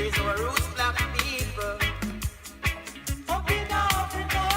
Here's our roots, black people. Up in Africa.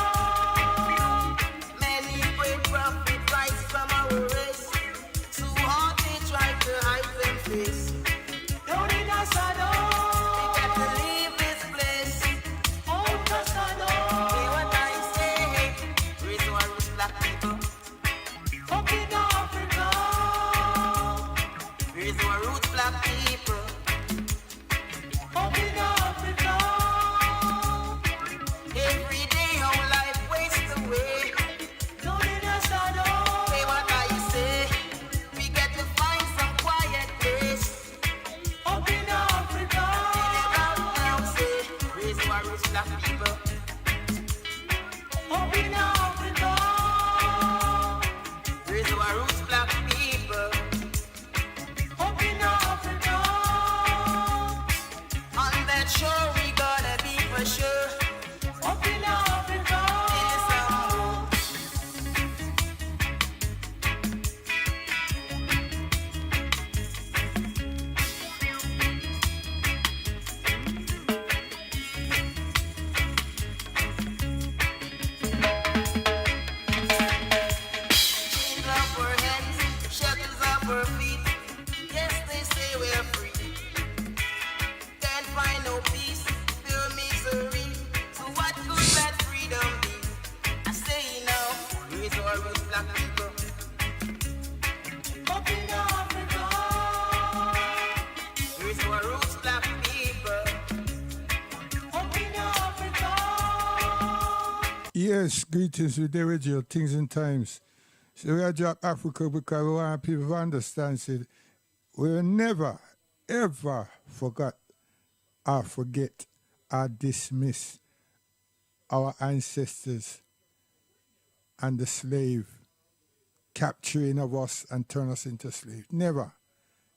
black people. Up in Africa, there is our roots, black people. Up in Africa. Yes, greetings with the original things and times. So we are drop Africa because we want people to understand it. We will never, ever forget or forget or dismiss our ancestors and the slave capturing of us and turn us into slaves. Never.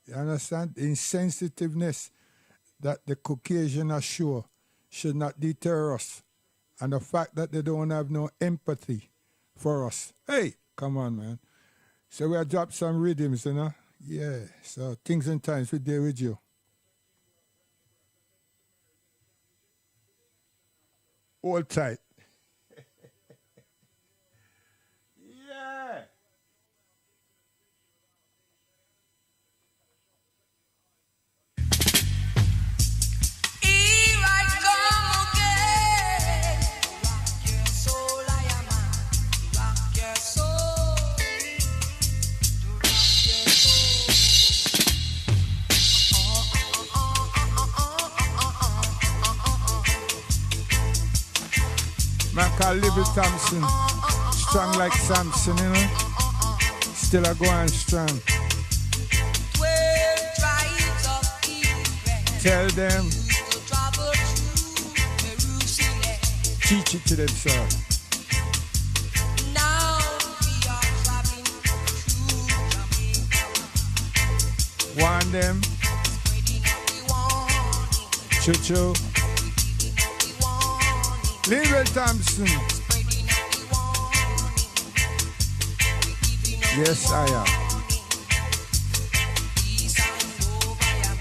You understand? The insensitiveness that the Caucasian are sure should not deter us. And the fact that they don't have no empathy for us. Hey, come on, man. So we'll drop some rhythms, you know? Yeah. So things and times, we're there with you. Hold tight. Yeah. Here I come again. Rock your soul, I am man. Rock your soul. To rock your soul. Man called Libby Thompson. Strong like Samson, you know? Still a going strong. 12 tribes of Israel. Tell them, To travel through Jerusalem. teach it to themselves. Now we are traveling through Jamaica. Warn them, Spreading every warning. Chucho. Giving every warning. Libby Thompson. Spreading every warning. Giving every Yes, I am. warning. Peace and love, I am.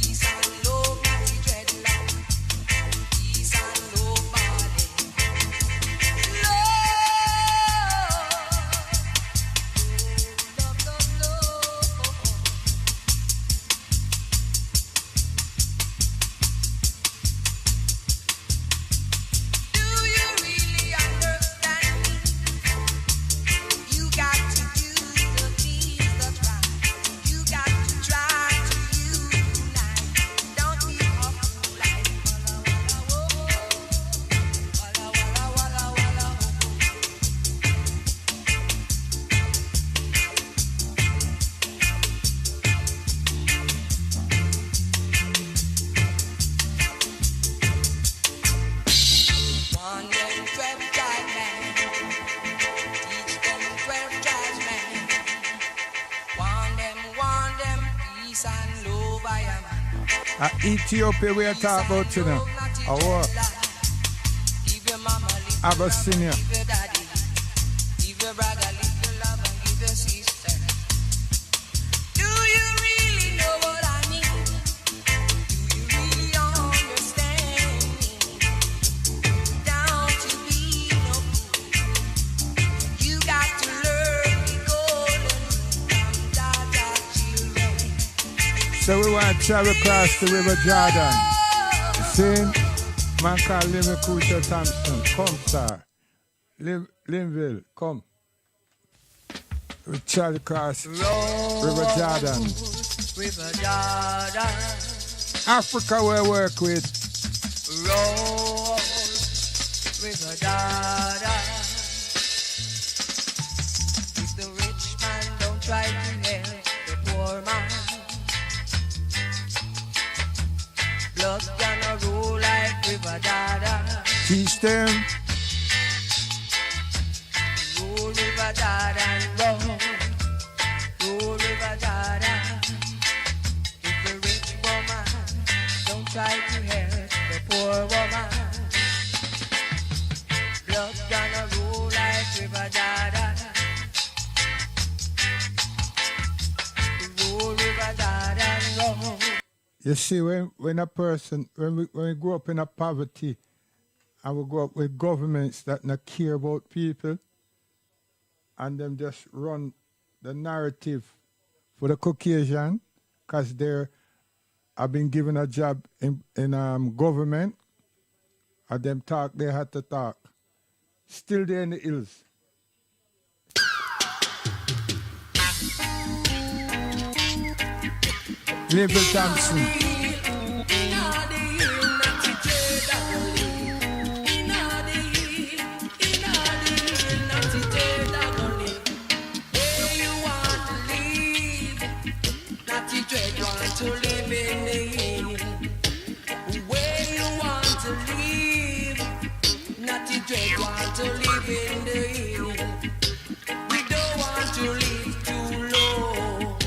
Peace and love, Natty Dreadlock. Peace and love, Marley. Love, love, love, love. Do you really understand me? You got to do the things that's right. You got to try to unite. Don't be a fool like Walla Walla Whoa. Walla Walla Walla Walla One them 12 tribe man. Teach them 12 tribes man. Want them, peace and love, I am. Ethiopia we are talking about you know. Our Give your mama little Abyssinia. love, give your daddy. Give your brother little love and give your sister. Do you really know what I mean? Do you really understand me? Don't you be no fool. You got to learn the golden rule from Dada children. So we want to travel across the River Jordan. You see? Man called Libby Cooter Thompson. Come, sir. Linville, come. We travel across River Jordan. River Jordan, Africa we work with. roll, River Jordan. If the rich man don't try to help the poor man, blood gonna roll like River Jordan. Teach them. Roll River Jordan, roll, roll River Jordan. If the rich woman don't try to help the poor woman, blood gonna roll like River Jordan. Roll River Jordan, roll. You see, when a person, when we grow up in a poverty and we grow up with governments that not care about people and them just run the narrative for the Caucasian because they're have been given a job in government and them talk they had to talk. Still they're in the hills. Label Thompson. To live in the hill, where you want to live, not the dread want to live in the hill. We don't want to live too low.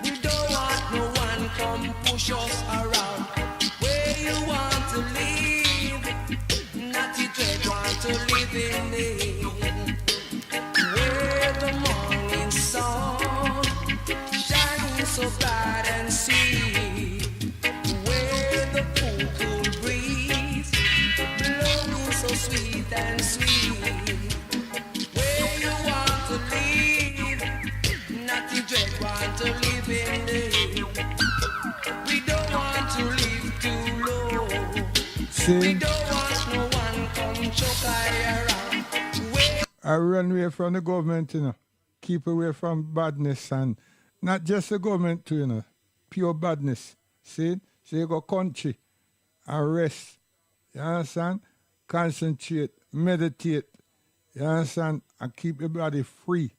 We don't want no one come push us around. Where you want to live, not the dread want to live in the hill. Where the morning sun shining so bright and sweet, where the cool breeze blowing so sweet and sweet. Where you want to live, not the dread want to live in the hill. We don't want to live too low. We don't want no one come choke around. I run away from the government, you know. Keep away from badness, and not just the government too, you know. Pure badness. See? So you go country and rest. You understand? Concentrate, meditate. You understand? And keep your body free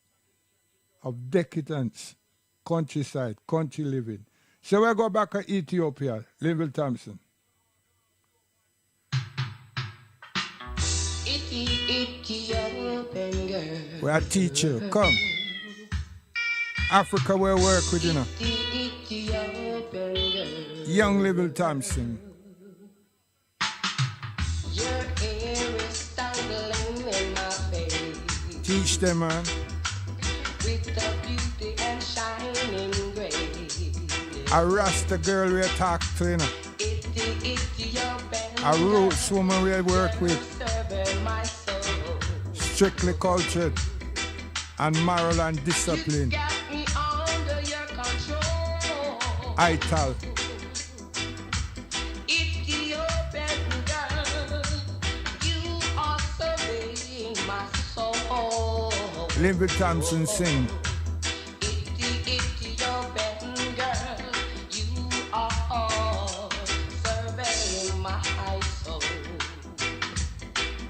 of decadence, countryside, country living. So we go back to Ethiopia, Linville Thompson. Ethiopian girl. We are teacher. Come. Africa we work with, you know. Young Linville Thompson. Your hair is dangling in my face. Teach them, man. With the beauty and shining grace. A Rasta girl we talk to, you know. A roots woman we work with. Strictly cultured and moral and discipline. Ital. Ethiopian girl, you are surveying my soul. Linville Thompson sing. Ethiopian girl, you are surveying my soul.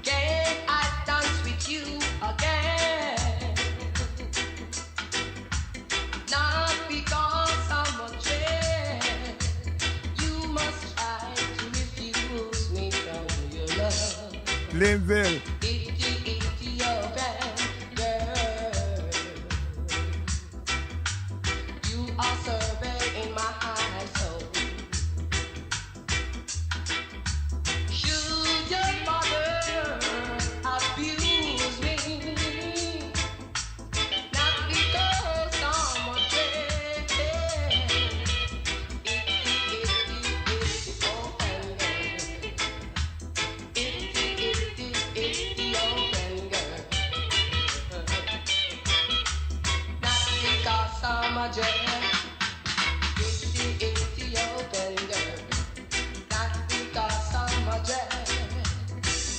Can I dance with you again? Not because I'm a dread. You must try to refuse me from your love. Linville. Ethiopian girl, you are surveying my soul. Should your mother abuse me? Not because I'm a dread. Ethiopian girl. Not because I'm a dread. Ethiopian girl. Not because I'm a dread.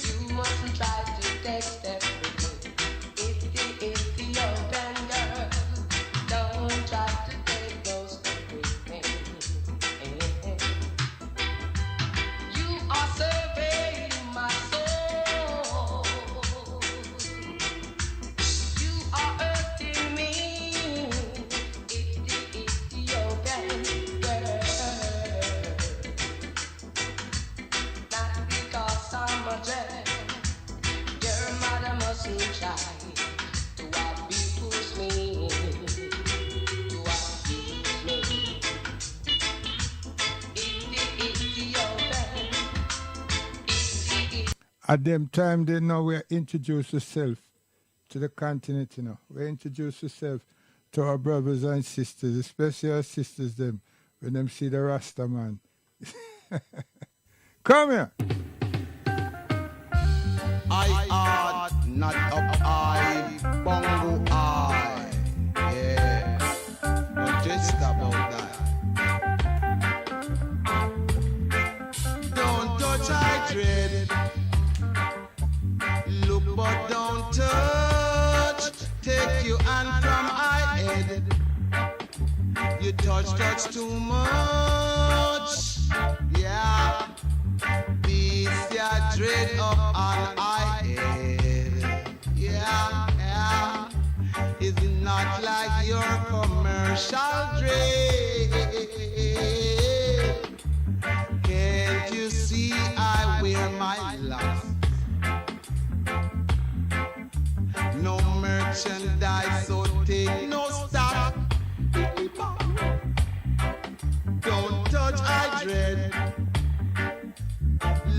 You mustn't try to take steps with me. Ethiopian girl. Don't try to take those steps with me. You are surveying my soul. You are hurting me. Ethiopian girl. Not because I'm a dread. Your mother mustn't try to abuse me. To abuse me. Ethiopian. At them time they know we introduce ourselves to the continent, you know. We introduce ourselves to our brothers and sisters, especially our sisters them, when them see the Rasta man. Come here. I art not up I, bongo I. Yeah, but just about that. Don't touch I dread. Look but don't touch. Take your hand from I head. You touch too much. Yeah. Beats ya dread up on I head. Yeah. It's not like your commercial dread. Can't you see I wear my locks? No merchandise, so take no stock. Don't touch, I dread.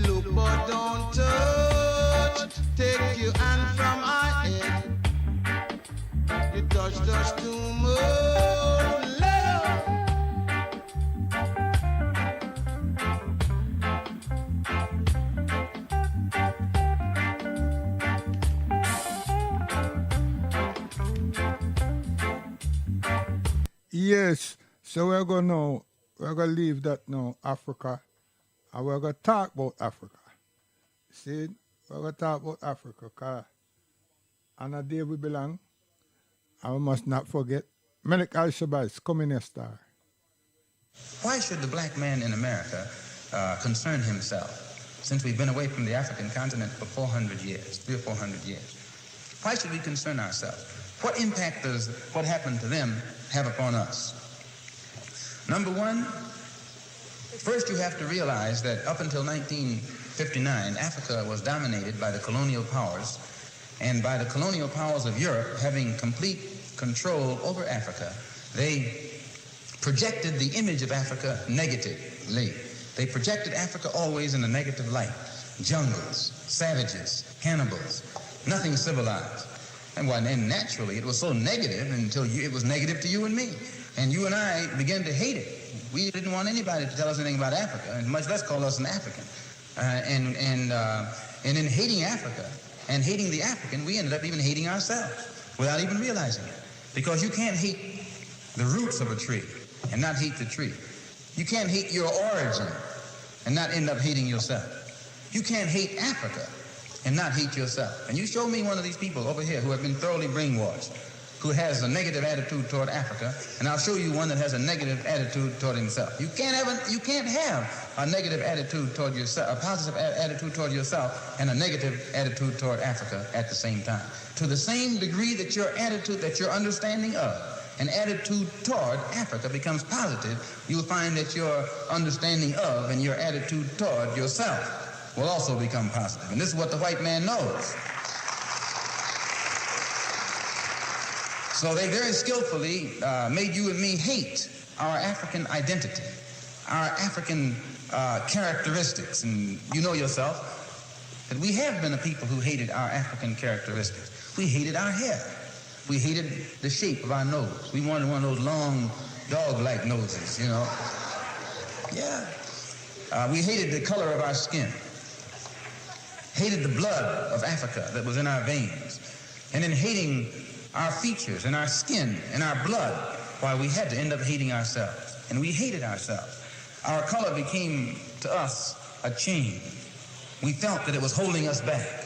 Look, but don't touch. Take your hand from my head. You touch too much. Love. Yes, so we're gonna leave that now, Africa, and we're gonna talk about Africa. See, we're gonna talk about Africa, cause on a day we belong, and we must not forget. Melik Al-Shabazz, come in here, star. Why should the black man in America concern himself, since we've been away from the African continent for 400 years, 300 or 400 years? Why should we concern ourselves? What impact does what happened to them have upon us? Number one, first you have to realize that up until 1959, Africa was dominated by the colonial powers, and by the colonial powers of Europe having complete control over Africa, they projected the image of Africa negatively. They projected Africa always in a negative light. Jungles, savages, cannibals, nothing civilized. And naturally, it was so negative until it was negative to you and me. And you and I began to hate it. We didn't want anybody to tell us anything about Africa, and much less call us an African. And in hating Africa and hating the African, we ended up even hating ourselves without even realizing it. Because you can't hate the roots of a tree and not hate the tree. You can't hate your origin and not end up hating yourself. You can't hate Africa and not hate yourself. And you show me one of these people over here who have been thoroughly brainwashed, who has a negative attitude toward Africa, and I'll show you one that has a negative attitude toward himself. You can't have a negative attitude toward yourself, a positive attitude toward yourself, and a negative attitude toward Africa at the same time. To the same degree that your attitude, that your understanding of an attitude toward Africa becomes positive, you'll find that your understanding of and your attitude toward yourself will also become positive. And this is what the white man knows. So they very skillfully made you and me hate our African identity, our African characteristics. And you know yourself that we have been a people who hated our African characteristics. We hated our hair. We hated the shape of our nose. We wanted one of those long dog-like noses, you know. Yeah. We hated the color of our skin. Hated the blood of Africa that was in our veins. And in hating our features and our skin and our blood, why we had to end up hating ourselves. And we hated ourselves. Our color became to us a chain. We felt that it was holding us back.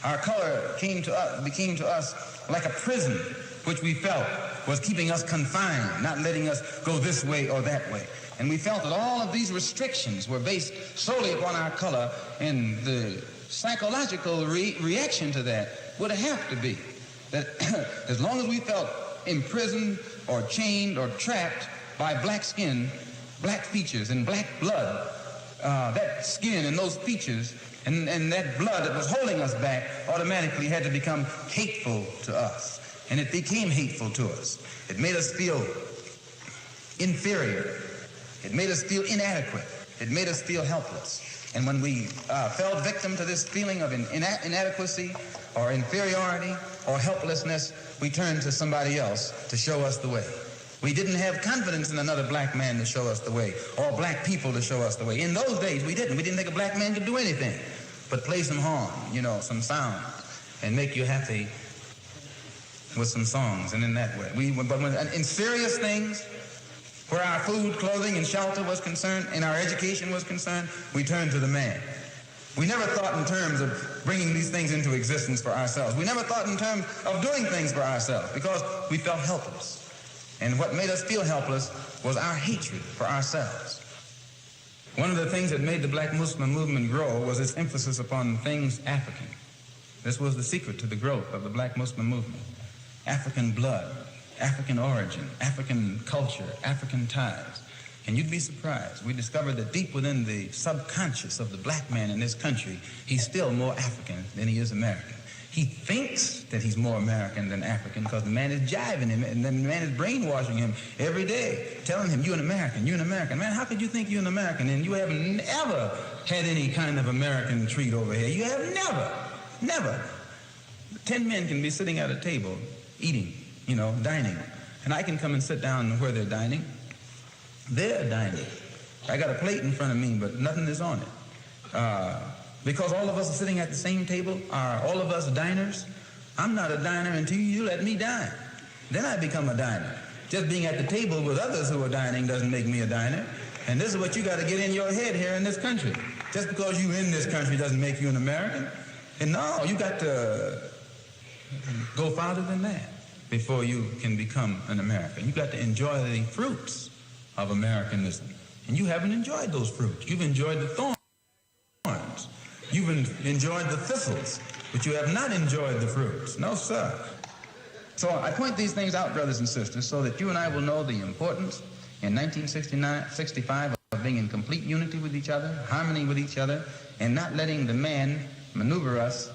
Our color became to us like a prison, which we felt was keeping us confined, not letting us go this way or that way. And we felt that all of these restrictions were based solely upon our color, and the psychological reaction to that would have to be that as long as we felt imprisoned or chained or trapped by black skin, black features, and black blood, that skin and those features and that blood that was holding us back automatically had to become hateful to us. And it became hateful to us. It made us feel inferior. It made us feel inadequate. It made us feel helpless. And when we fell victim to this feeling of inadequacy or inferiority or helplessness, we turned to somebody else to show us the way. We didn't have confidence in another black man to show us the way, or black people to show us the way. In those days, we didn't. We didn't think a black man could do anything but play some horn, some sound, and make you happy with some songs, and in that way. But in serious things, where our food, clothing, and shelter was concerned, and our education was concerned, we turned to the man. We never thought in terms of bringing these things into existence for ourselves. We never thought in terms of doing things for ourselves because we felt helpless. And what made us feel helpless was our hatred for ourselves. One of the things that made the black Muslim movement grow was its emphasis upon things African. This was the secret to the growth of the black Muslim movement. African blood, African origin, African culture, African ties. And you'd be surprised. We discovered that deep within the subconscious of the black man in this country, he's still more African than he is American. He thinks that he's more American than African because the man is jiving him and then the man is brainwashing him every day, telling him, you're an American, you're an American. Man, how could you think you're an American and you haven't ever had any kind of American treat over here? You have never. 10 men can be sitting at a table eating, dining. And I can come and sit down where they're dining. They're dining. I got a plate in front of me, but nothing is on it. Because all of us are sitting at the same table, are all of us diners? I'm not a diner until you let me dine. Then I become a diner. Just being at the table with others who are dining doesn't make me a diner. And this is what you got to get in your head here in this country. Just because you're in this country doesn't make you an American. And no, you got to go farther than that before you can become an American. You got to enjoy the fruits of Americanism. And you haven't enjoyed those fruits. You've enjoyed the thorns. You've enjoyed the thistles, but you have not enjoyed the fruits. No, sir. So I point these things out, brothers and sisters, so that you and I will know the importance in 1965 of being in complete unity with each other, harmony with each other, and not letting the man maneuver us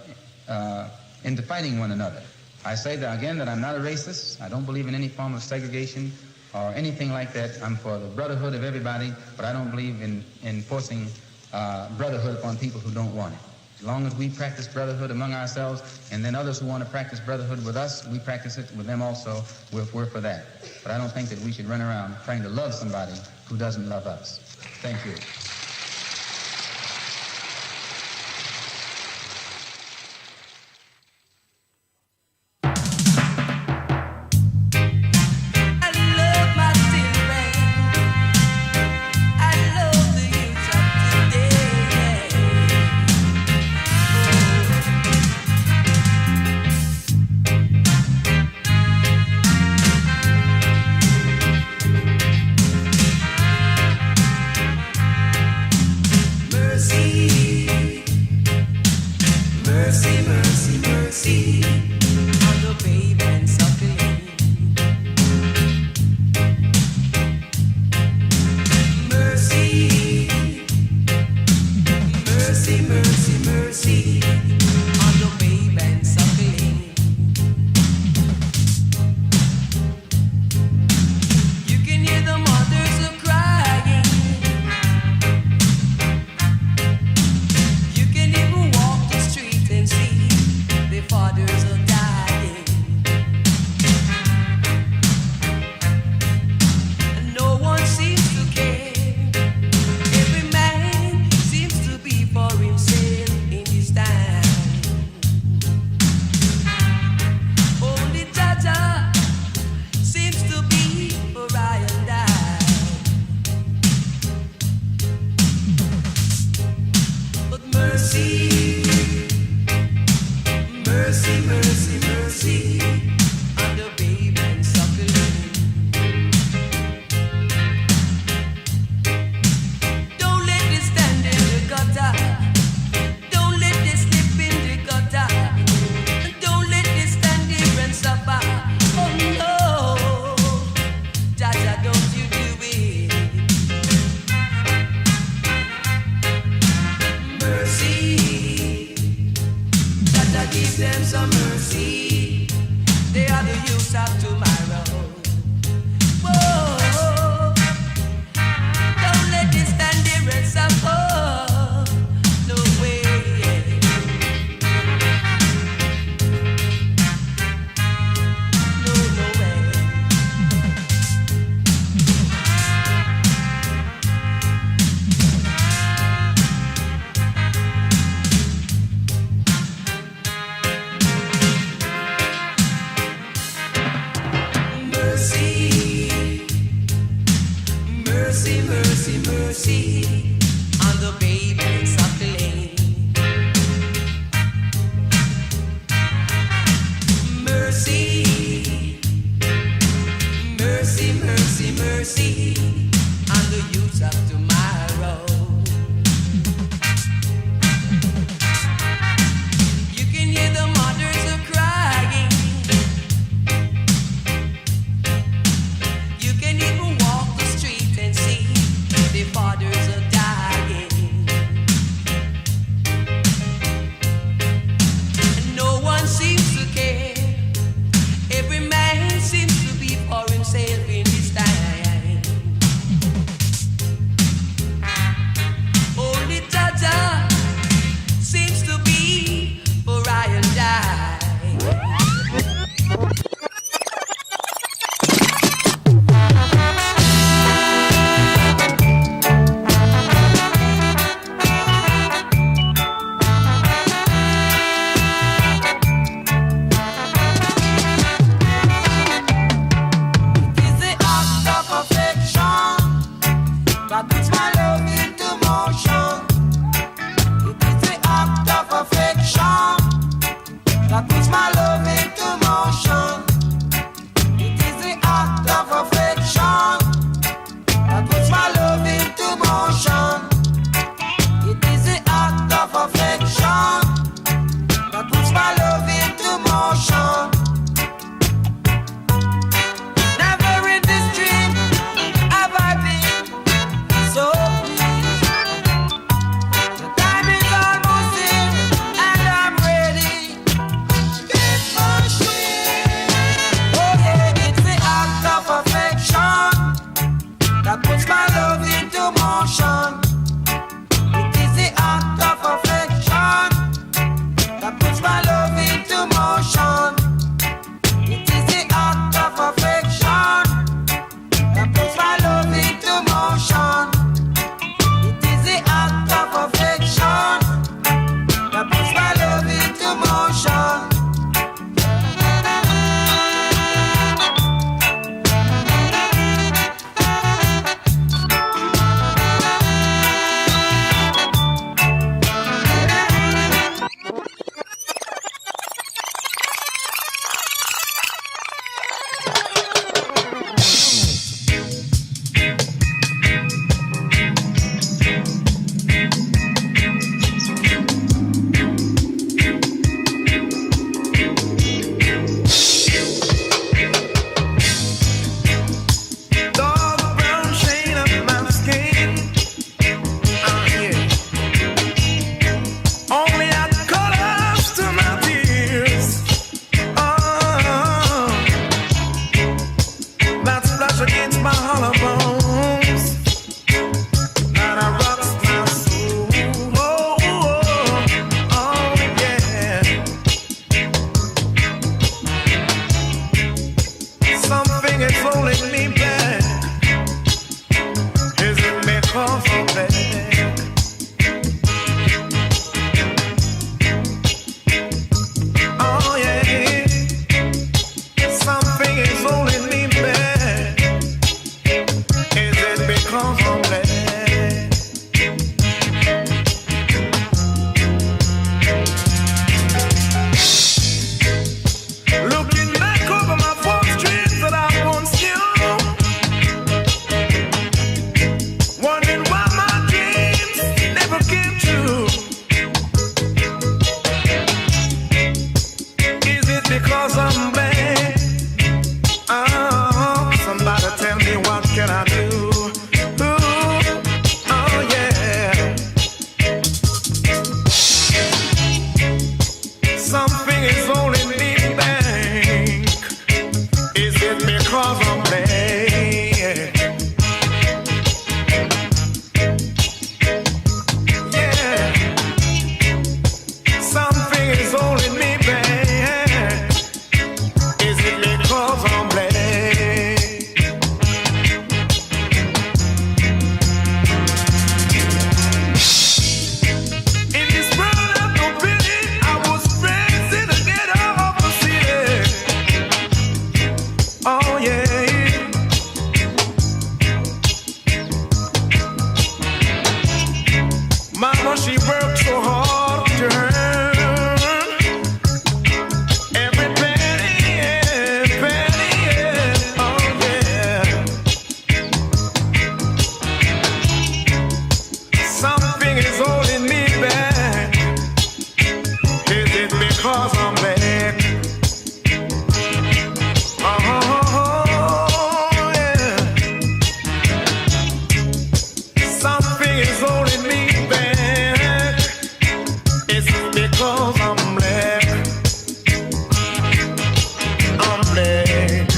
into fighting one another. I say that again that I'm not a racist. I don't believe in any form of segregation or anything like that. I'm for the brotherhood of everybody, but I don't believe in forcing brotherhood upon people who don't want it. As long as we practice brotherhood among ourselves, and then others who want to practice brotherhood with us, we practice it with them also. We're for that. But I don't think that we should run around trying to love somebody who doesn't love us. Thank you. Something is holding me back. Is it because I'm black? Yeah. Something is holding me back. Is it because I'm black? In this world of mobility, I was raised in the ghetto of the city. Oh yeah. Mama, she worked so hard to earn every penny, oh yeah. Something is holding me back. Is it because I'm black? Oh yeah. Something is holding me back. Is it because I'm black? I'm black.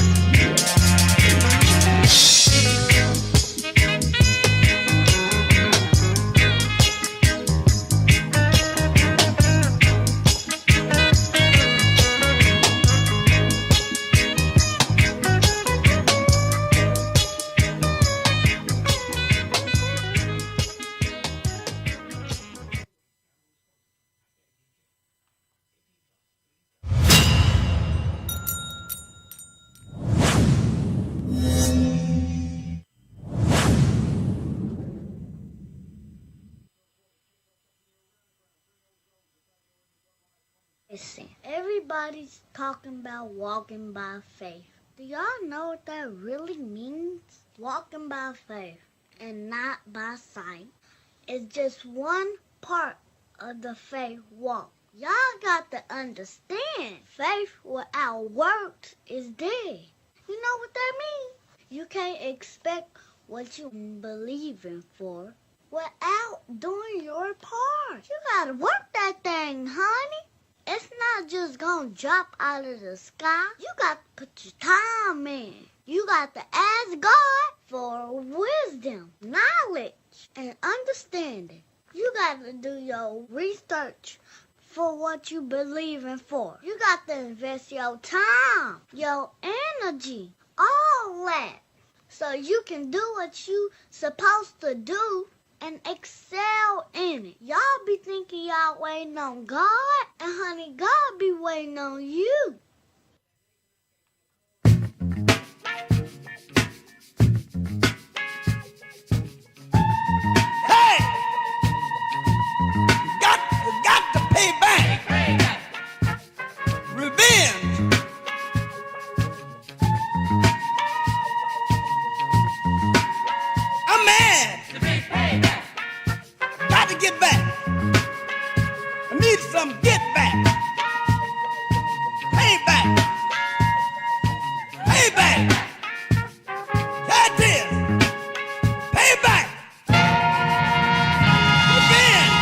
Listen, everybody's talking about walking by faith. Do y'all know what that really means? Walking by faith and not by sight. It's just one part of the faith walk. Y'all got to understand, faith without works is dead. You know what that means? You can't expect what you believing for without doing your part. You gotta work that thing, honey. It's not just gonna drop out of the sky. You got to put your time in. You got to ask God for wisdom, knowledge, and understanding. You got to do your research for what you believe in for. You got to invest your time, your energy, all that, so you can do what you supposed to do and excel in it. Y'all be thinking y'all waiting on God, and honey, God be waiting on you. Hey! You got to pay back. Revenge. I'm mad. Got to get back. I need some get back. Pay back. Pay back. That is. Pay back. Revenge.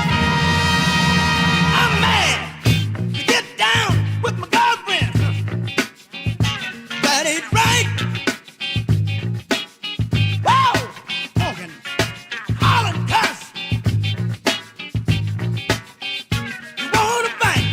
I'm mad to get down with my girlfriend. That ain't right. Whoa! Talking, hollering, cuss. You wanna fight?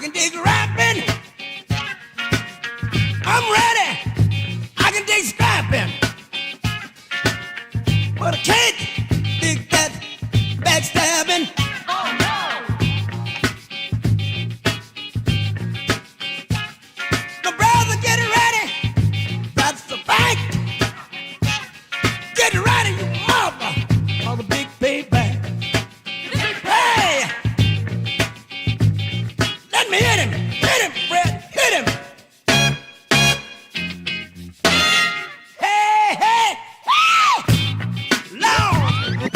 can dig rapping. I'm ready. I can dig scrapping. But I can't dig that backstabbing. Oh no! The brother, get ready. That's the bank. Get ready, you mother, for the big payback. Hey! Let me hit him, Fred, hit him. Hey, hey, hey! Lord!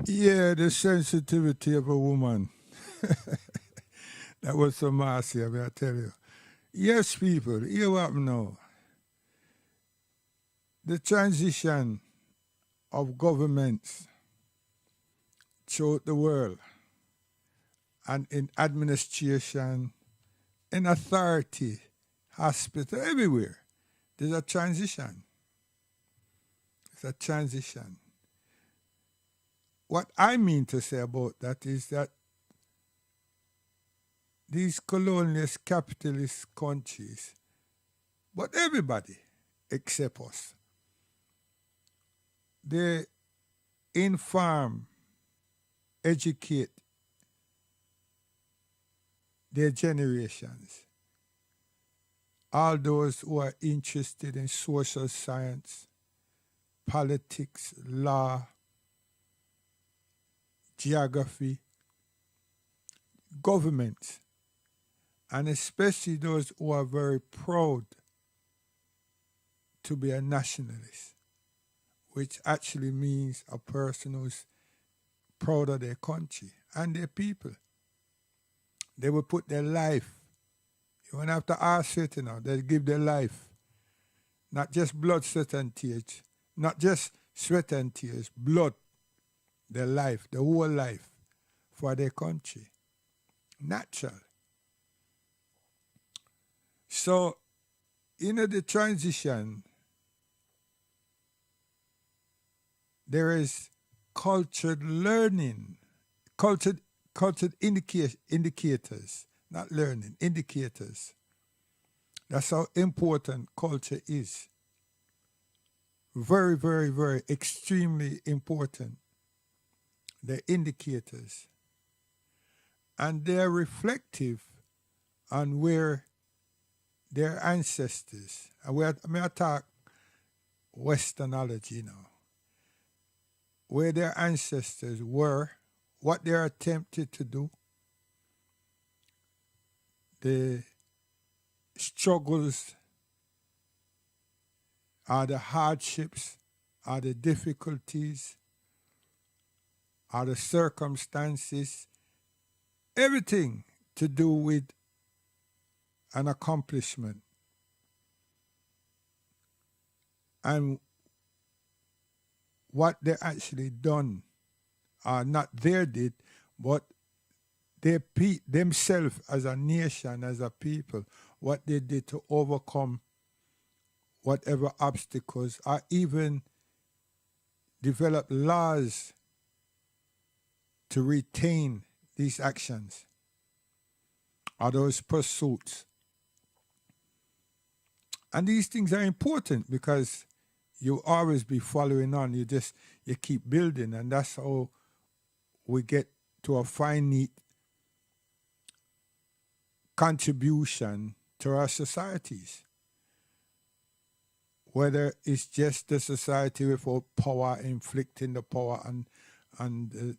Yeah, the sensitivity of a woman. That was some Marcy, I tell you. Yes, people, hear what I know. The transition of governments throughout the world and in administration, in authority, hospital, everywhere, there's a transition. It's a transition. what I mean to say about that is that these colonialist capitalist countries, but everybody except us, they inform, educate their generations. All those who are interested in social science, politics, law, geography, government, and especially those who are very proud to be a nationalist, which actually means a person who's proud of their country and their people. They will put their life. You won't have to ask it, they'll give their life. Not just blood, sweat, and tears. Not just sweat and tears, blood, their life, the whole life for their country. Natural. So, the transition, there is cultured learning, cultured indicators, not learning, indicators. That's how important culture is. Very, very, very extremely important. The indicators. And they're reflective on where their ancestors, and I talk Westernology now, where their ancestors were, what they attempted to do, the struggles, are the hardships, are the difficulties, are the circumstances, everything to do with an accomplishment. And what they actually done, not they did, but they themselves as a nation, as a people, what they did to overcome whatever obstacles, or even develop laws to retain these actions or those pursuits. And these things are important because you always be following on. You keep building, and that's how we get to a finite contribution to our societies. Whether it's just the society without power, inflicting the power on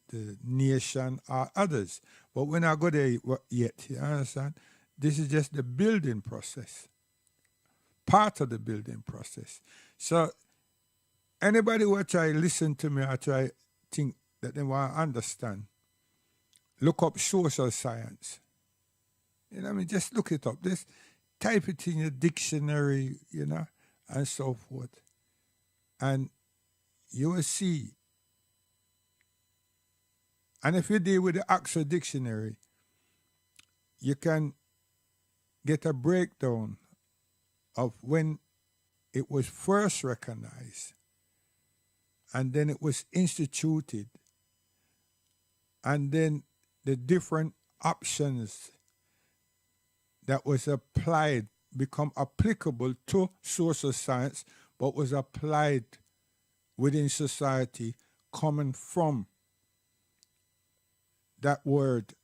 the nation or others. But we're not go there yet, you understand? This is just the building process. Part of the building process. So anybody who try listen to me or try think that they want to understand, look up social science. Just look it up. Just type it in your dictionary, and so forth. And you will see. And if you deal with the Oxford Dictionary, you can get a breakdown of when it was first recognized, and then it was instituted, and then the different options that was applied become applicable to social science, but was applied within society coming from that word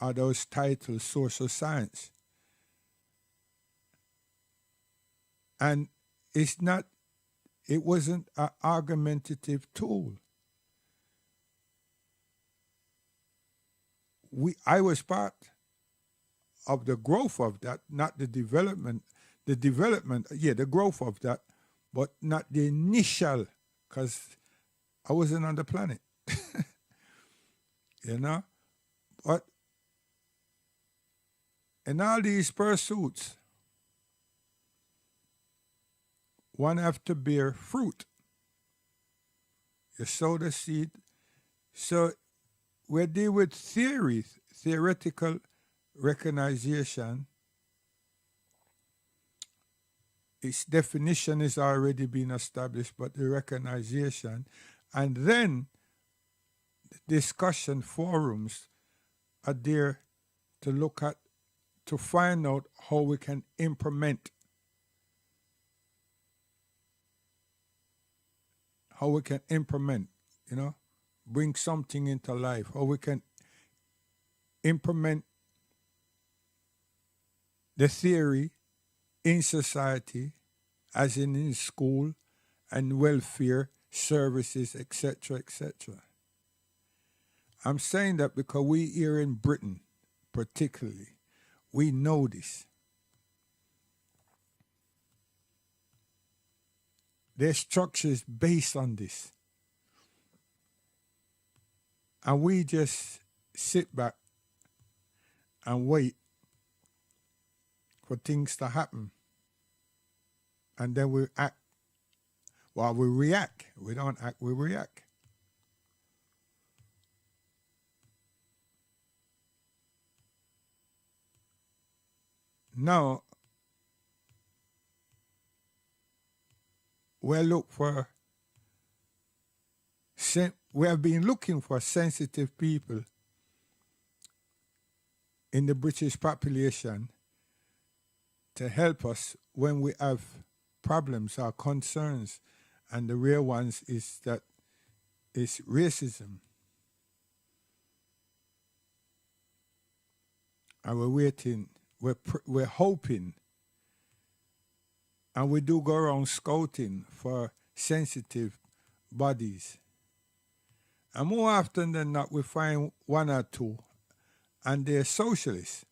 or those titles, social science. And it wasn't an argumentative tool. I was part of the growth of that, not the development. The growth of that, but not the initial, because I wasn't on the planet. But in all these pursuits, one have to bear fruit. You sow the seed. So we deal with theoretical recognition. Its definition is already been established, but the recognition, and then discussion forums are there to look at, to find out how we can implement, you know, bring something into life, how we can implement the theory in society, as in school and welfare services, etc., etc. I'm saying that because we here in Britain, particularly, we know this. Their structure is based on this. And we just sit back and wait for things to happen. And then we act. Well, we react. We don't act, we react. Now, we have been looking for sensitive people in the British population to help us when we have problems or concerns, and the real ones is racism. And we're waiting, we're hoping, and we do go around scouting for sensitive bodies. And more often than not, we find one or two, and they're socialists.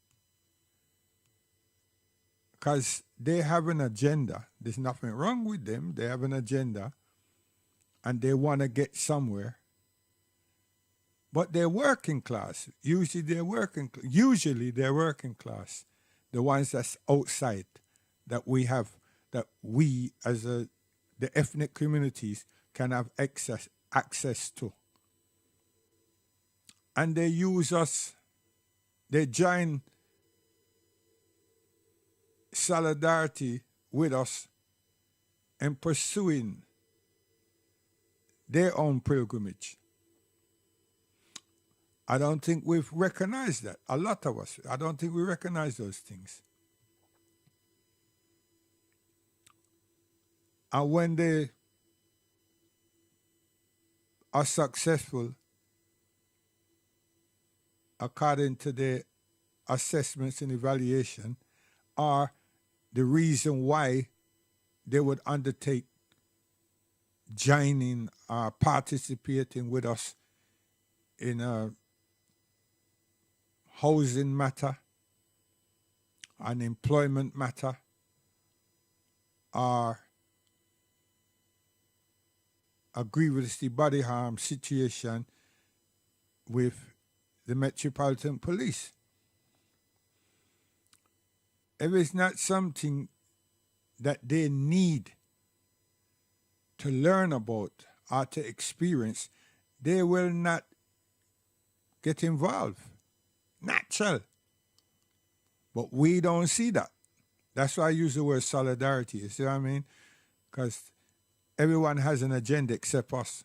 Because they have an agenda. There's nothing wrong with them. They have an agenda, and they want to get somewhere. But they're working class. Usually they're working class. The ones that's outside, that we as the ethnic communities can have access to. And they use us, they join solidarity with us in pursuing their own pilgrimage. I don't think we've recognized that. A lot of us, I don't think we recognize those things. And when they are successful, according to their assessments and evaluation, are the reason why they would undertake joining or participating with us in a housing matter, an employment matter, or a grievously body harm situation with the Metropolitan Police. If it's not something that they need to learn about or to experience, they will not get involved. Natural. But we don't see that. That's why I use the word solidarity. You see what I mean? Because everyone has an agenda except us.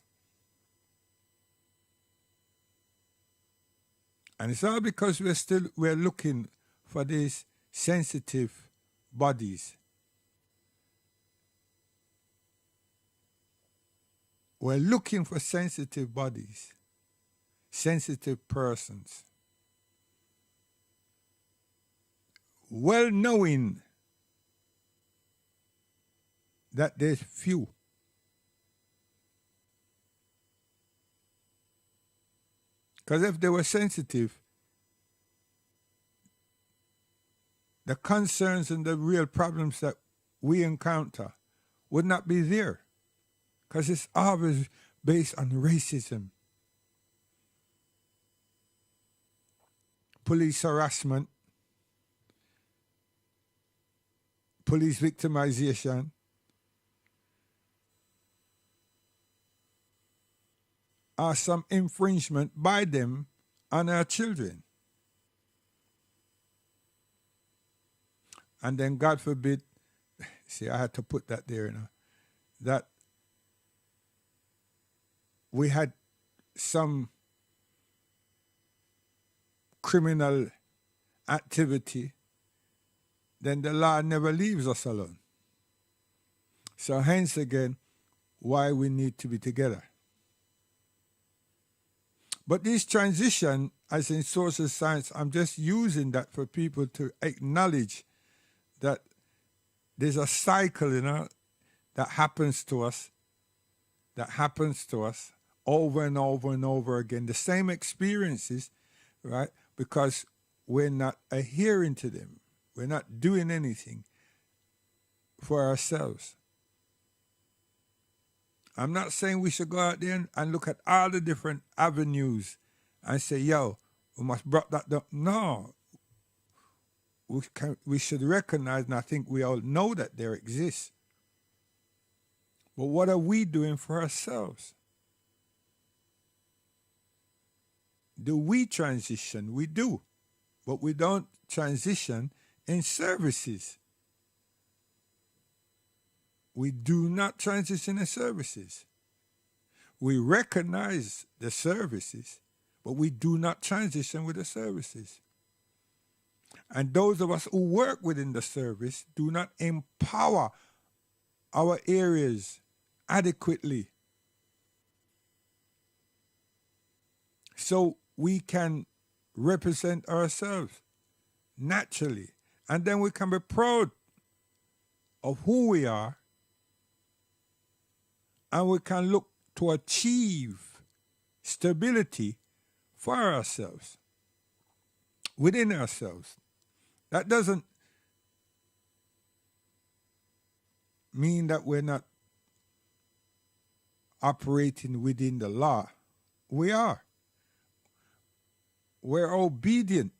And it's all because we're looking for these sensitive bodies. We're looking for sensitive bodies, sensitive persons. Well knowing that there's few. Because if they were sensitive, the concerns and the real problems that we encounter would not be there. Because it's always based on racism, police harassment, police victimization, or some infringement by them on our children. And then, God forbid, see, I had to put that there, that we had some criminal activity, then the law never leaves us alone. So hence again, why we need to be together. But this transition, as in social science, I'm just using that for people to acknowledge that there's a cycle, that happens to us over and over and over again. The same experiences, right? Because we're not adhering to them. We're not doing anything for ourselves. I'm not saying we should go out there and look at all the different avenues and say, yo, we must brought that down. No. We should recognize, and I think we all know that there exists. But what are we doing for ourselves? Do we transition? We do. But we don't transition in services. We do not transition in services. We recognize the services, but we do not transition with the services. And those of us who work within the service do not empower our areas adequately, so we can represent ourselves naturally. And then we can be proud of who we are, and we can look to achieve stability for ourselves, within ourselves. That doesn't mean that we're not operating within the law. We are. We're obedient.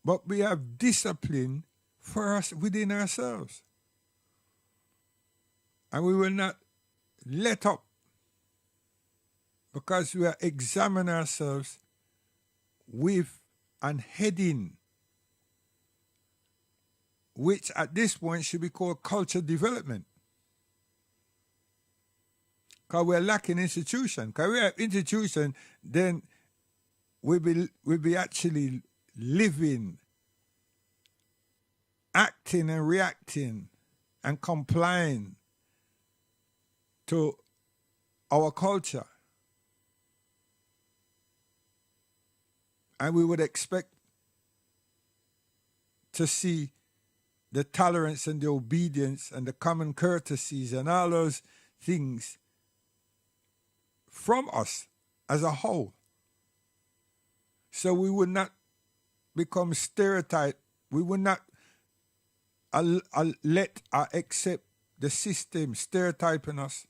But we have discipline for us within ourselves. And we will not let up, because we are examining ourselves with an heading which at this point should be called culture development. Because we're lacking institution. Because we have institution, then we'll be actually living, acting and reacting and complying to our culture. And we would expect to see the tolerance and the obedience and the common courtesies and all those things from us as a whole. So we would not become stereotyped. We would not let or accept the system stereotyping us.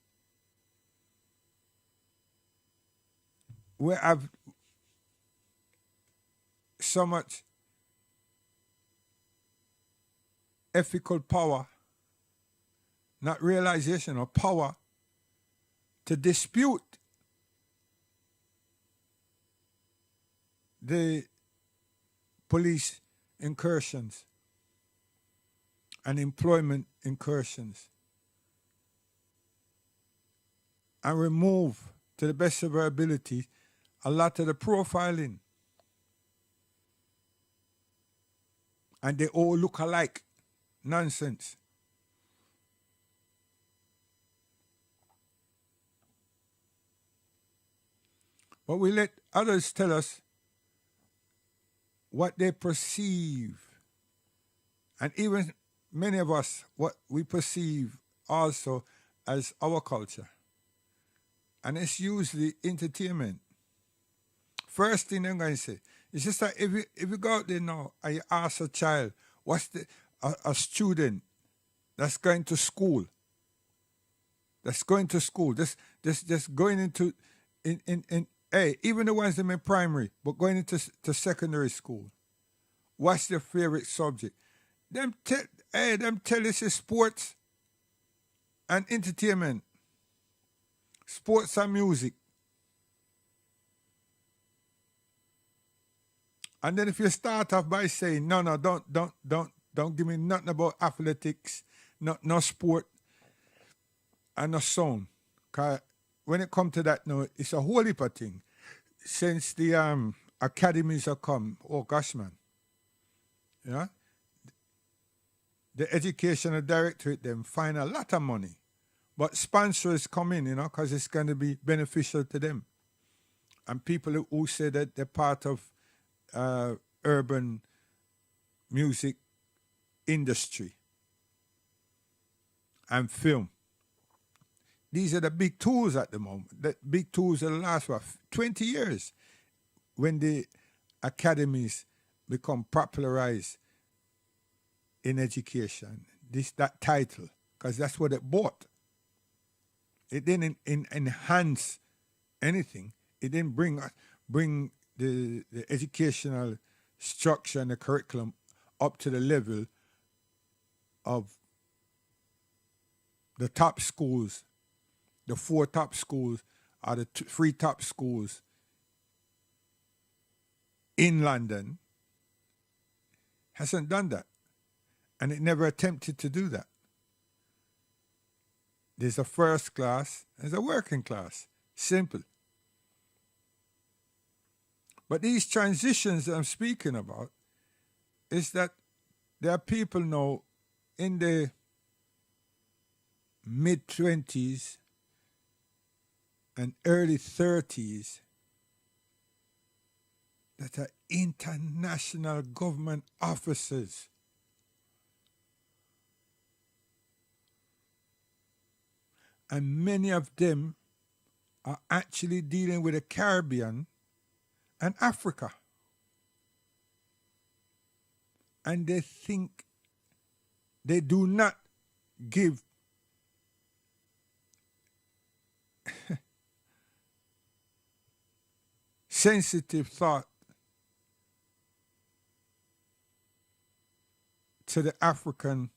We have so much ethical power, not realization of power, to dispute the police incursions and employment incursions, and remove, to the best of our ability, a lot of the profiling. And they all look alike. Nonsense. But we let others tell us what they perceive. And even many of us, what we perceive also as our culture. And it's usually entertainment. First thing I'm going to say, it's just that if you go out there now and you ask a child, what's a student that's going to school, just going into, even the ones that in primary, but going into secondary school, what's their favorite subject? Them tell us it's sports and entertainment, sports and music. And then if you start off by saying, no, don't give me nothing about athletics, no sport, and no sound. Because when it comes to that, no, it's a whole heap of thing. since the academies have come, oh gosh, man, you know, the educational directorate them find a lot of money, but sponsors come in, you know, because it's going to be beneficial to them, and people who say that they're part of urban music industry and film. These are the big tools at the moment. The big tools that last for 20 years when the academies become popularized in education. That title, because that's what it bought. It didn't enhance anything. It didn't bring the educational structure and the curriculum up to the level of the top schools, the 4 top schools, or the 3 top schools in London. Hasn't done that. And it never attempted to do that. There's a first class, there's a working class. Simple. But these transitions that I'm speaking about is that there are people now in the mid-20s and early 30s that are international government officers. And many of them are actually dealing with the Caribbean and Africa. And they think they do not give sensitive thought to the African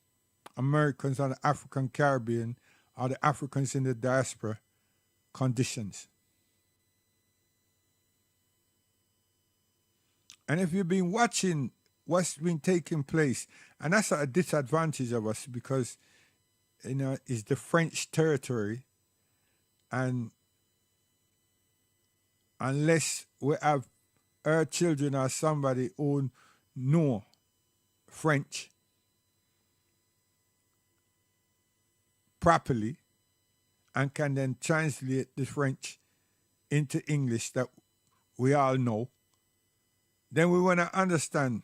Americans or the African Caribbean or the Africans in the diaspora conditions. And if you've been watching what's been taking place, and that's a disadvantage of us because, you know, it's the French territory, and unless we have our children or somebody who know French properly and can then translate the French into English that we all know, then we want to understand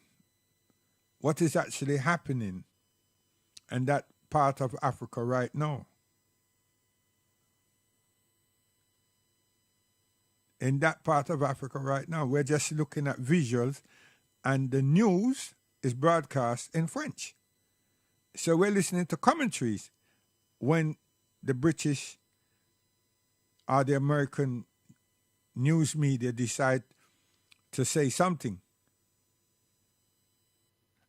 what is actually happening in that part of Africa right now. In that part of Africa right now, we're just looking at visuals, and the news is broadcast in French. So we're listening to commentaries when the British or the American news media decide to say something.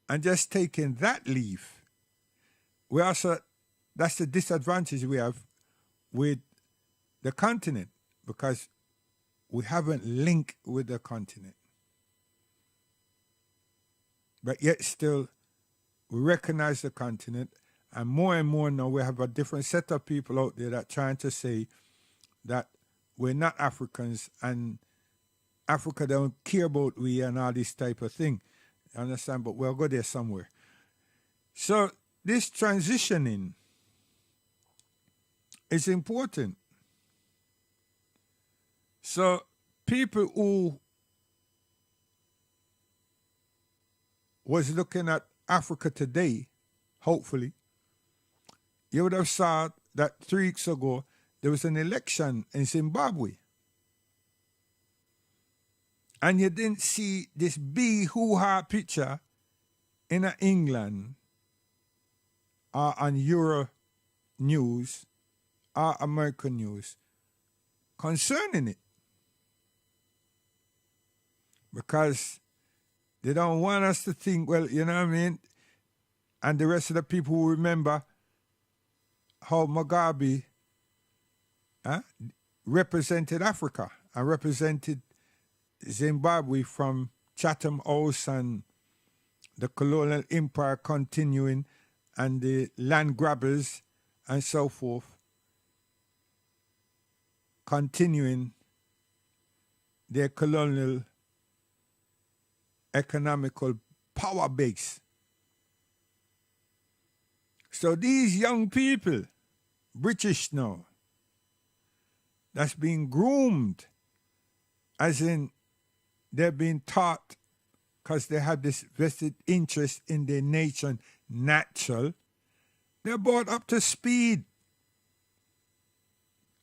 And just taking that leave, we also, that's the disadvantage we have with the continent, because we haven't linked with the continent. But yet still, we recognize the continent, and more now we have a different set of people out there that trying to say that we're not Africans and Africa don't care about we and all this type of thing. You understand? But we'll go there somewhere. So this transitioning is important. So people who was looking at Africa today, hopefully, you would have saw that 3 weeks ago there was an election in Zimbabwe. And you didn't see this big hoo-ha picture in England or on Euro News or American News concerning it. Because they don't want us to think, well, you know what I mean? And the rest of the people who remember how Mugabe represented Africa and represented Zimbabwe from Chatham House and the colonial empire continuing and the land grabbers and so forth continuing their colonial economical power base. So these young people, British now, that's being groomed, as in they're being taught because they have this vested interest in their nation natural, they're brought up to speed.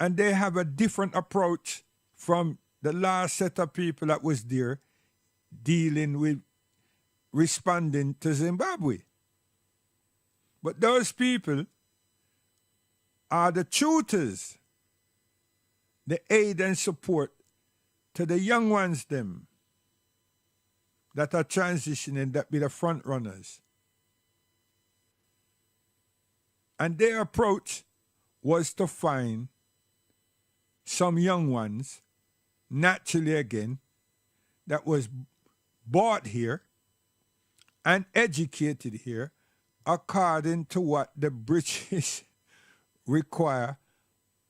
And they have a different approach from the last set of people that was there dealing with responding to Zimbabwe. But those people are the tutors, the aid and support to the young ones them that are transitioning, that be the front runners. And their approach was to find some young ones, naturally again, that was brought here and educated here according to what the British require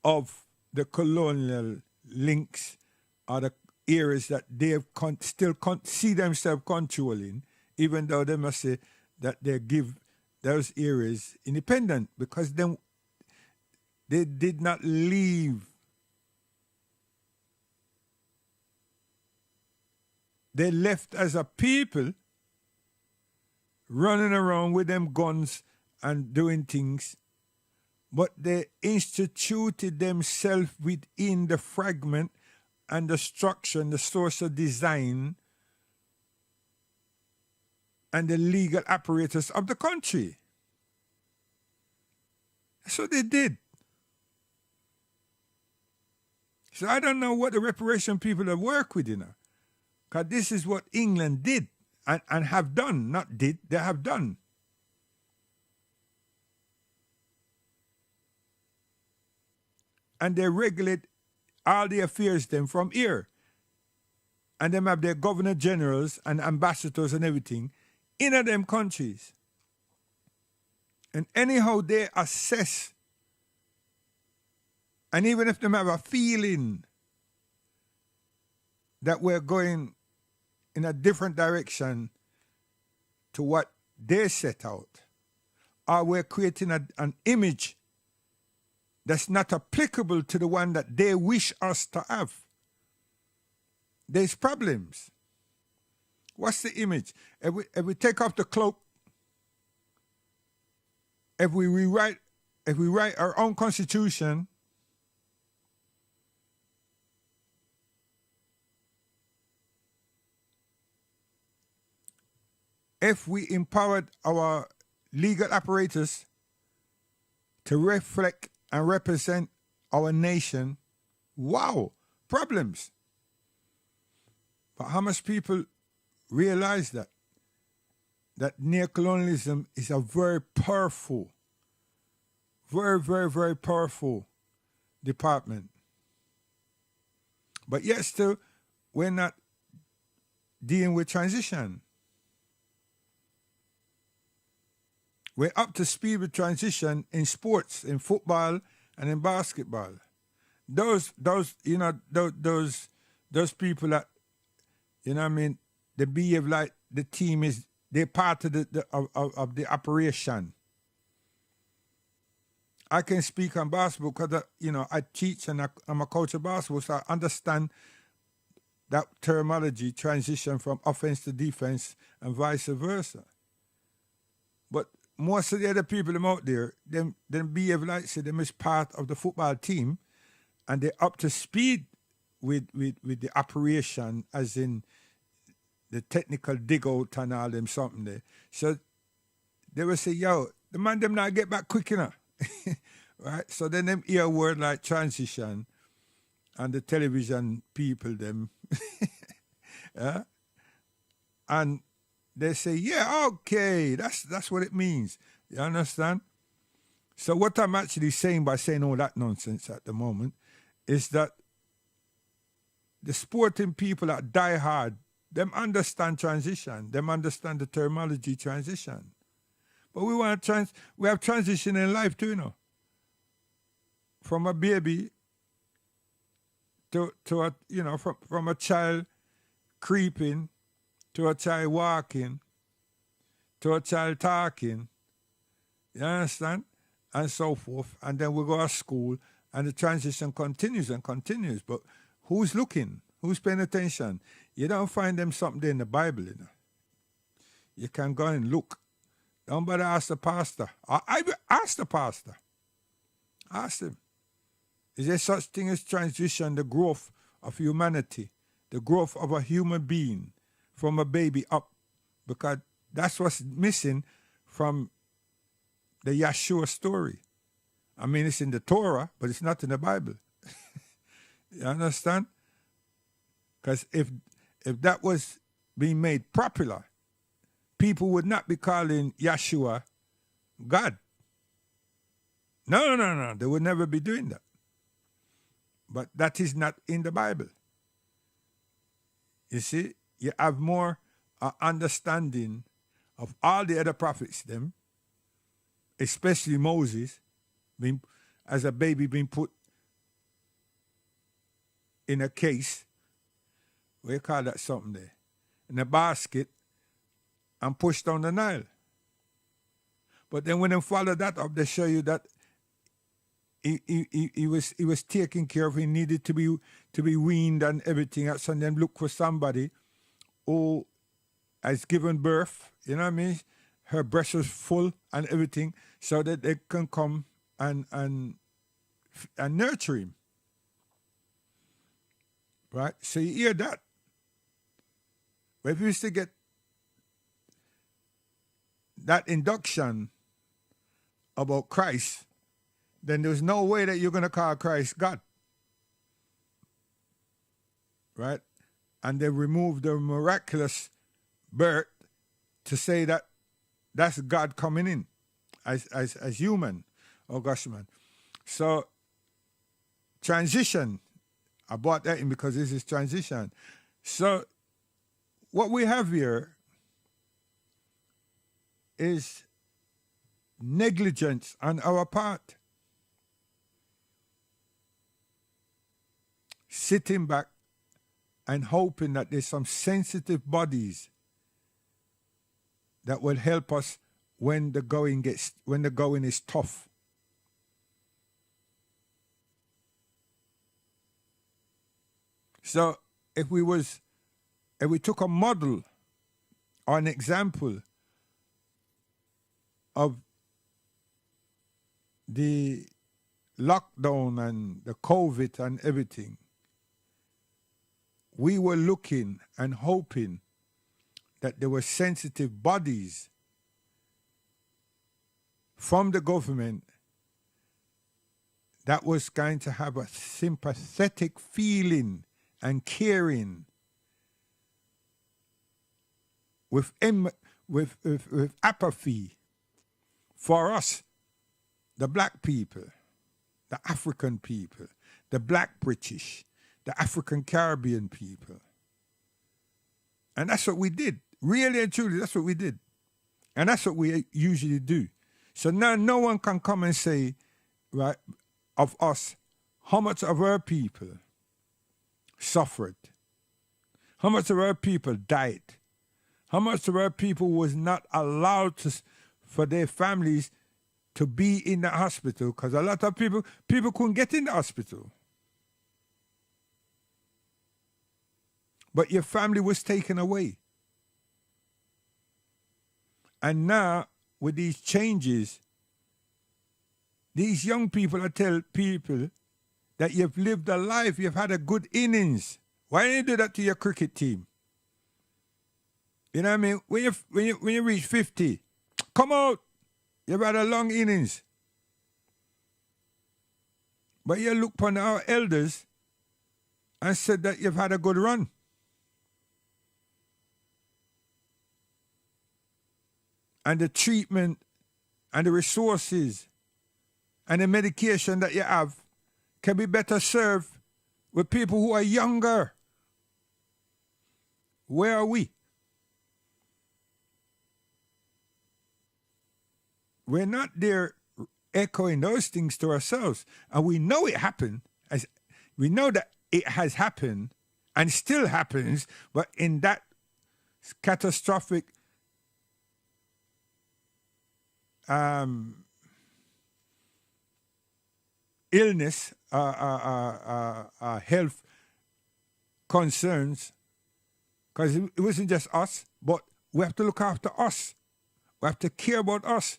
of the colonial links or the areas that they still see themselves controlling, even though they must say that they give those areas independent, because then they did not leave. They left as a people running around with them guns and doing things, but they instituted themselves within the fragment and the structure and the source of design and the legal apparatus of the country. That's what they did. So I don't know what the reparation people have worked with, because this is what England did and have done. Not did, they have done. And they regulate all the affairs them from here. And them have their governor generals and ambassadors and everything in them countries. And anyhow they assess, and even if them have a feeling that we're going in a different direction to what they set out, or we're creating an image that's not applicable to the one that they wish us to have, there's problems. What's the image? If we take off the cloak, if we write our own constitution, if we empowered our legal apparatus to reflect and represent our nation, wow, problems. But how much people realize that neocolonialism is a very powerful, very, very, very powerful department. But yet still, we're not dealing with transition. We're up to speed with transition in sports, in football, and in basketball. Those people that, they behave like the team is, they're part of the operation. I can speak on basketball because, I teach and I'm a coach of basketball, so I understand that terminology, transition from offense to defense and vice versa. But most of the other people them out there, them behave like say them is part of the football team, and they're up to speed with the operation, as in the technical dig out and all them something there. So they will say, yo, the man them not get back quick enough. Right? So then them hear a word like transition, and the television people them yeah? And they say, yeah, okay, that's what it means. You understand? So what I'm actually saying by saying all that nonsense at the moment is that the sporting people that die hard, them understand transition. Them understand the terminology transition. But we have transition in life too, From a baby to a, you know, from a child creeping to a child walking to a child talking. You understand? And so forth. And then we go to school and the transition continues and continues. But who's looking? Who's paying attention? You don't find them something there in the Bible, you know. You can go and look. Don't bother ask the pastor. I ask the pastor. Ask him. Is there such thing as transition, the growth of humanity, the growth of a human being from a baby up? Because that's what's missing from the Yeshua story. I mean, it's in the Torah, but it's not in the Bible. You understand? Because if that was being made popular, people would not be calling Yeshua God. No. They would never be doing that. But that is not in the Bible. You see, you have more understanding of all the other prophets, them, especially Moses, being, as a baby being put in a case, what you call that something there, in a basket, and pushed down the Nile. But then when they follow that up, they show you that he was taken care of. He needed to be weaned and everything else, and then look for somebody who has given birth. You know what I mean? Her breast was full and everything, so that they can come and nurture him. Right? So you hear that. But if you used to get that induction about Christ, then there's no way that you're going to call Christ God. Right? And they remove the miraculous birth to say that that's God coming in as human. Oh gosh, man. So transition, I brought that in because this is transition. So what we have here is negligence on our part. Sitting back and hoping that there's some sensitive bodies that will help us when the going is tough. So if we took a model or an example of the lockdown and the COVID and everything, we were looking and hoping that there were sensitive bodies from the government that was going to have a sympathetic feeling and caring with apathy for us, the black people, the African people, the black British, the African Caribbean people. And that's what we did. Really and truly, that's what we did. And that's what we usually do. So now no one can come and say, right, of us, how much of our people suffered, how much of our people died, how much of our people was not allowed for their families to be in the hospital, because a lot of people couldn't get in the hospital. But your family was taken away. And now, with these changes, these young people, I tell people that you've lived a life, you've had a good innings. Why don't you do that to your cricket team? You know what I mean? When you reach 50, come out. You've had a long innings. But you look upon our elders and said that you've had a good run. And the treatment and the resources and the medication that you have can be better served with people who are younger. Where are we? We're not there echoing those things to ourselves. And we know it happened. We know that it has happened and still happens, but in that catastrophic illness, health concerns, because it wasn't just us, but we have to look after us. We have to care about us,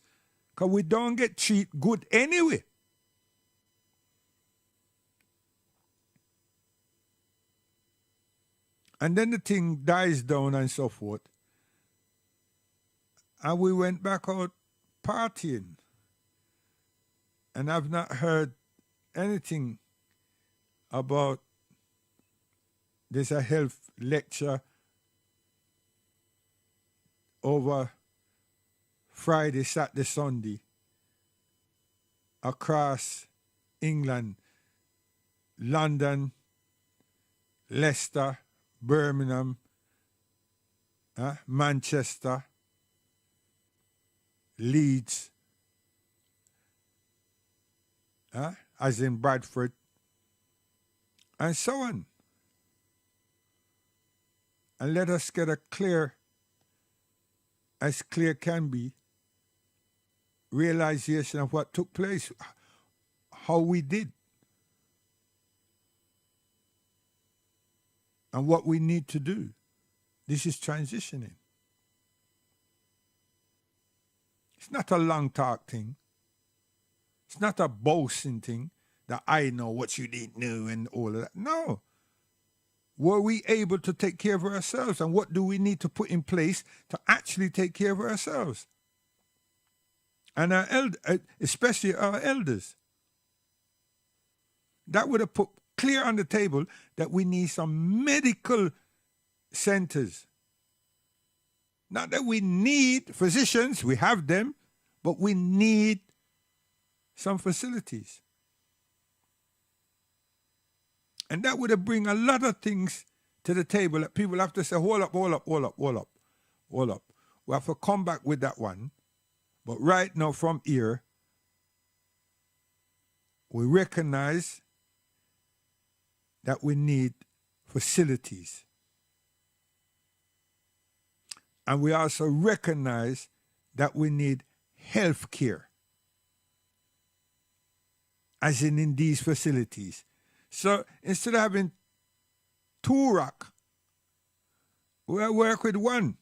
because we don't get treated good anyway. And then the thing dies down and so forth. And we went back out partying. And I've not heard anything about there's a health lecture over Friday, Saturday, Sunday across England, London, Leicester, Birmingham, Manchester, Leeds, as in Bradford, and so on. And let us get as clear can be, realization of what took place, how we did, and what we need to do. This is transitioning. It's not a long talk thing. It's not a boasting thing that I know what you didn't know and all of that. No. Were we able to take care of ourselves? And what do we need to put in place to actually take care of ourselves? And especially our elders. That would have put clear on the table that we need some medical centers. Not that we need physicians, we have them, but we need some facilities. And that would have bring a lot of things to the table that people have to say, hold up. We have to come back with that one. But right now from here, we recognize that we need facilities. And we also recognize that we need health care, as in these facilities. So instead of having two rock, we'll work with one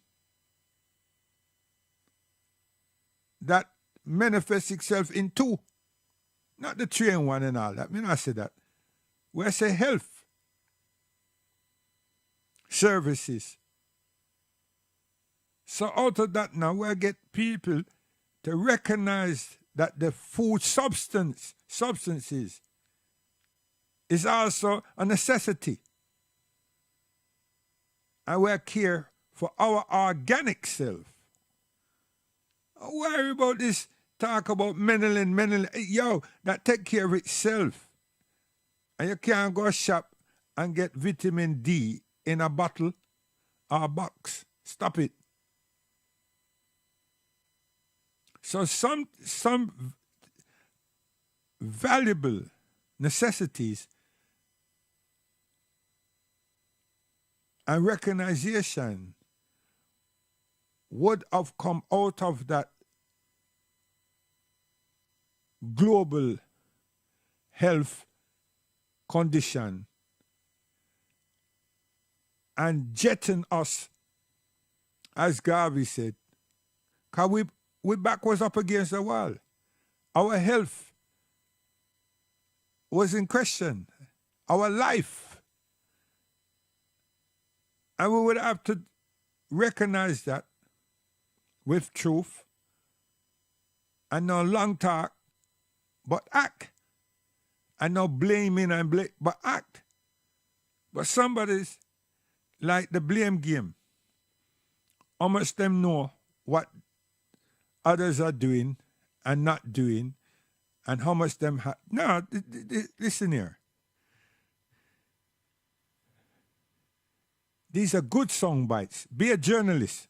that manifests itself in two. Not the three and one and all that. I mean, I say that. We say health, services. So out of that now, we get people to recognize that the food substances is also a necessity. And we care for our organic self. Don't worry about this talk about mineral. Yo, that take care of itself. And you can't go shop and get vitamin D in a bottle or a box. Stop it. So some valuable necessities and recognition would have come out of that global health condition and jetting us, as Garvey said, because we back was up against the wall. Our health was in question. Our life. And we would have to recognize that with truth and no long talk, but act. And no blaming but act. But somebody's like the blame game. How much them know what others are doing and not doing, and how much them have. No, listen here. These are good song bites. Be a journalist.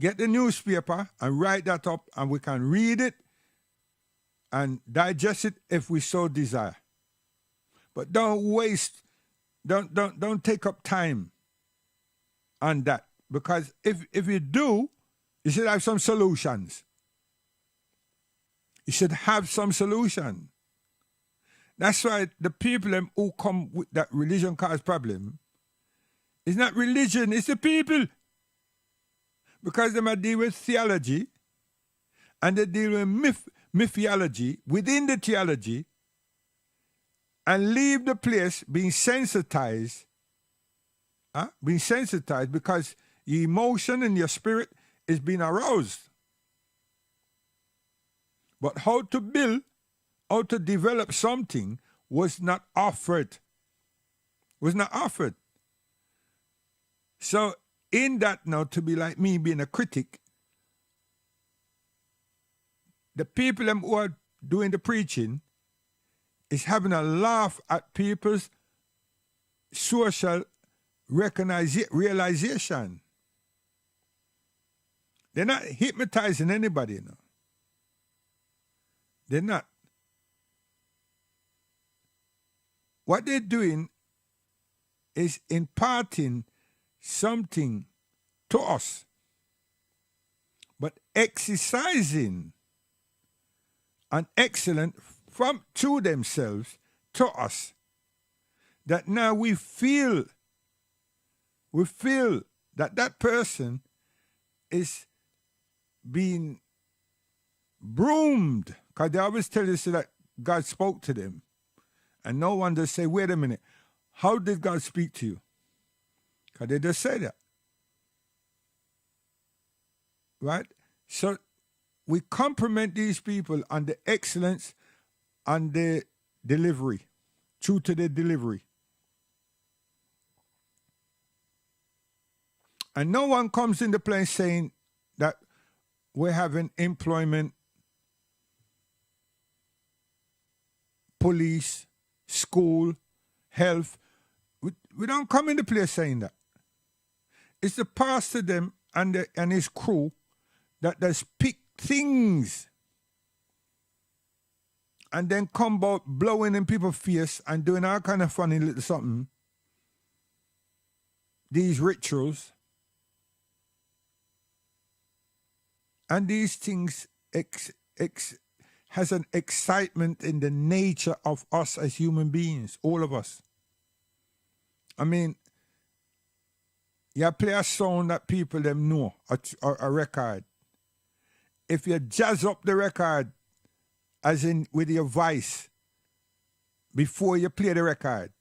Get the newspaper and write that up, and we can read it and digest it if we so desire. But don't waste, don't take up time on that. Because if you do, you should have some solutions. You should have some solution. That's why the people who come with that religion cause problem, it's not religion, it's the people. Because they might deal with theology and they deal with mythology within the theology and leave the place being sensitized because your emotion and your spirit is being aroused. But how to build, how to develop something was not offered. So in that now, to be like me being a critic, the people who are doing the preaching is having a laugh at people's social realization. They're not hypnotizing anybody, you know. They're not. What they're doing is imparting something to us, but exercising an excellence to themselves to us, that now we feel that person is being broomed, because they always tell you so that God spoke to them. And no one does say, wait a minute, how did God speak to you? Because they just say that. Right? So we compliment these people on the excellence and the delivery, true to the delivery. And no one comes in the place saying that we're having employment, police, school, health. We don't come in the place saying that. It's the pastor them and his crew that does pick things and then come about blowing in people's face and doing all kind of funny little something. These rituals. And these things has an excitement in the nature of us as human beings, all of us. I mean, you play a song that people them know, a record. If you jazz up the record, as in with your voice, before you play the record,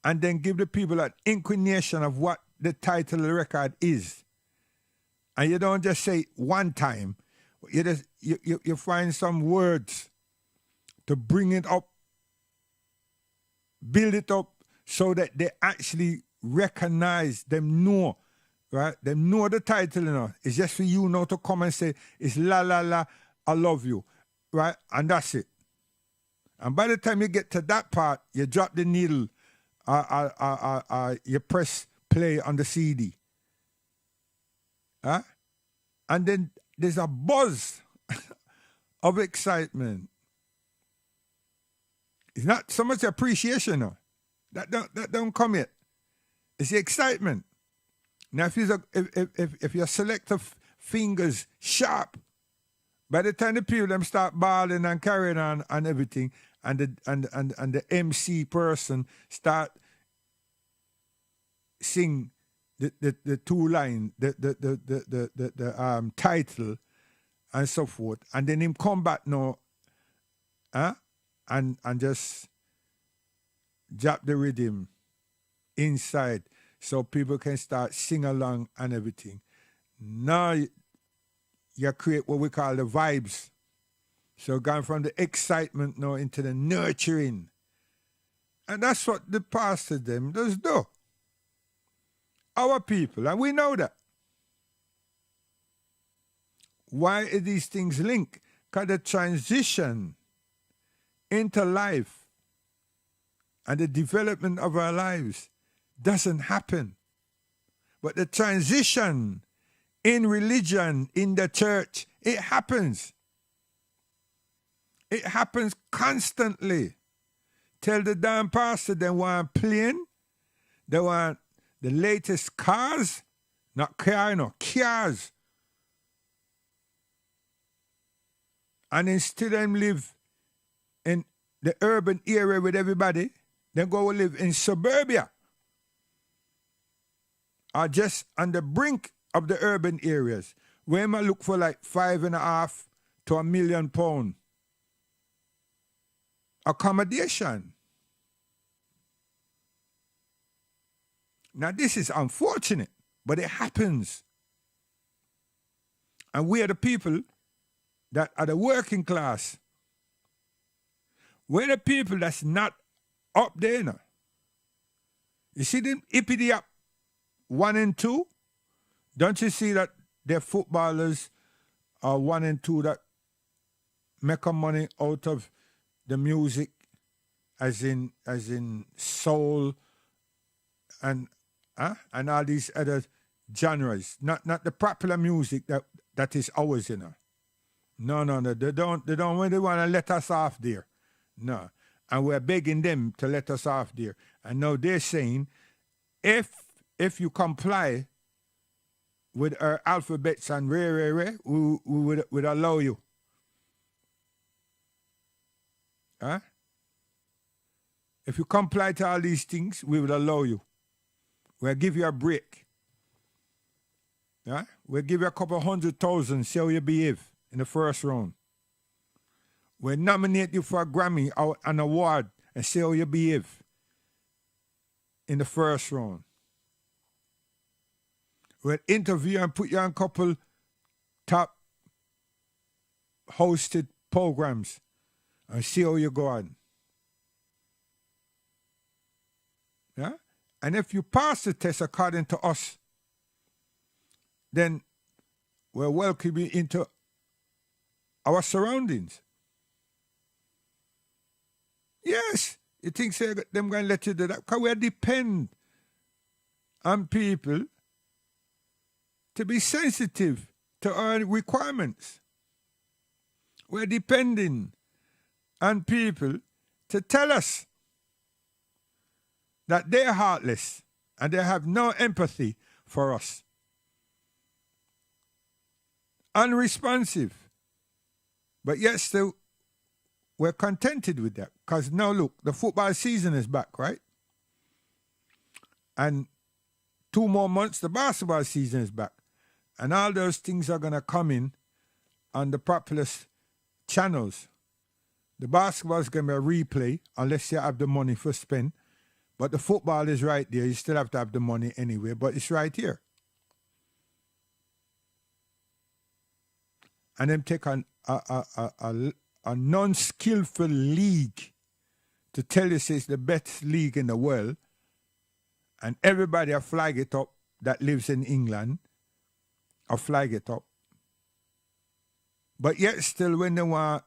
and then give the people an inclination of what the title of the record is, and you don't just say it one time, you find some words to bring it up, build it up, so that they actually recognize, them know, right? They know the title, you know. It's just for you now to come and say, it's la la la, I love you, right? And that's it. And by the time you get to that part, you drop the needle, you press play on the CD. Huh? And then there's a buzz of excitement. It's not so much appreciation, no. That don't come yet. It's the excitement. Now, if your selective fingers sharp, by the time the people them start bawling and carrying on and everything, and the MC person start sing the two line, the title and so forth, and then him come back now, and just drop the rhythm inside so people can start sing along and everything. Now you create what we call the vibes. So going from the excitement now into the nurturing. And that's what the pastor them does do. Our people, and we know that. Why are these things linked? Because the transition into life and the development of our lives doesn't happen. But the transition in religion, in the church, it happens. It happens constantly. Tell the damn pastor they want plane, they want the latest cars, not car, no, cars. And instead them live in the urban area with everybody, they go live in suburbia. Or just on the brink of the urban areas, where I look for like £5.5 to £1 million accommodation. Now this is unfortunate, but it happens. And we are the people that are the working class. We're the people that's not up there now. You see them hippity up 1 and 2? Don't you see that their footballers are 1 and 2 that make money out of the music, as in soul and all these other genres, not the popular music that is ours, you know. No, they don't really want to let us off there. No. And we're begging them to let us off there. And now they're saying, if you comply with our alphabets and we would allow you. Huh? If you comply to all these things, we would allow you. We'll give you a break. Huh? We'll give you a couple 100,000, see how you behave in the first round. We'll nominate you for a Grammy or an award and see how you behave in the first round. We'll interview and put you on a couple top hosted programs and see how you go on. Yeah? And if you pass the test according to us, then we'll welcome you into our surroundings. Yes, you think say them going to let you do that? Because we depend on people to be sensitive to our requirements. We're depending on people to tell us that they're heartless and they have no empathy for us. Unresponsive. But yet still, we're contented with that. Because now look, the football season is back, right? And 2 more months, the basketball season is back. And all those things are going to come in on the popular channels. The basketball is going to be a replay unless you have the money for spend. But the football is right there. You still have to have the money anyway, but it's right here. And then take a non-skillful league to tell you it's the best league in the world, and everybody a flag it up that lives in England, a flag it up. But yet still when they want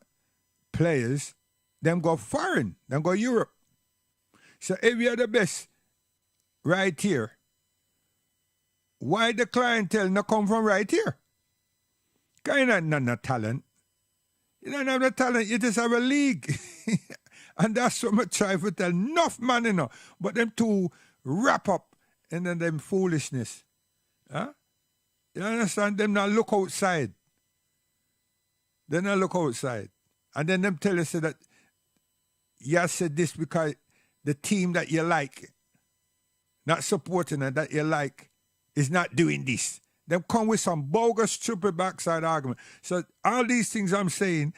players, them go foreign, them go Europe. So if you're the best right here, why the clientele not come from right here? Because you don't have no talent. You don't have no talent, you just have a league. And that's what I try to tell enough man, you know. But them two wrap up in them foolishness. Huh? You understand? Them not look outside. They not look outside. And then them tell us that you said this because the team that you like, not supporting it, that you like, is not doing this. Them come with some bogus, stupid backside argument. So all these things I'm saying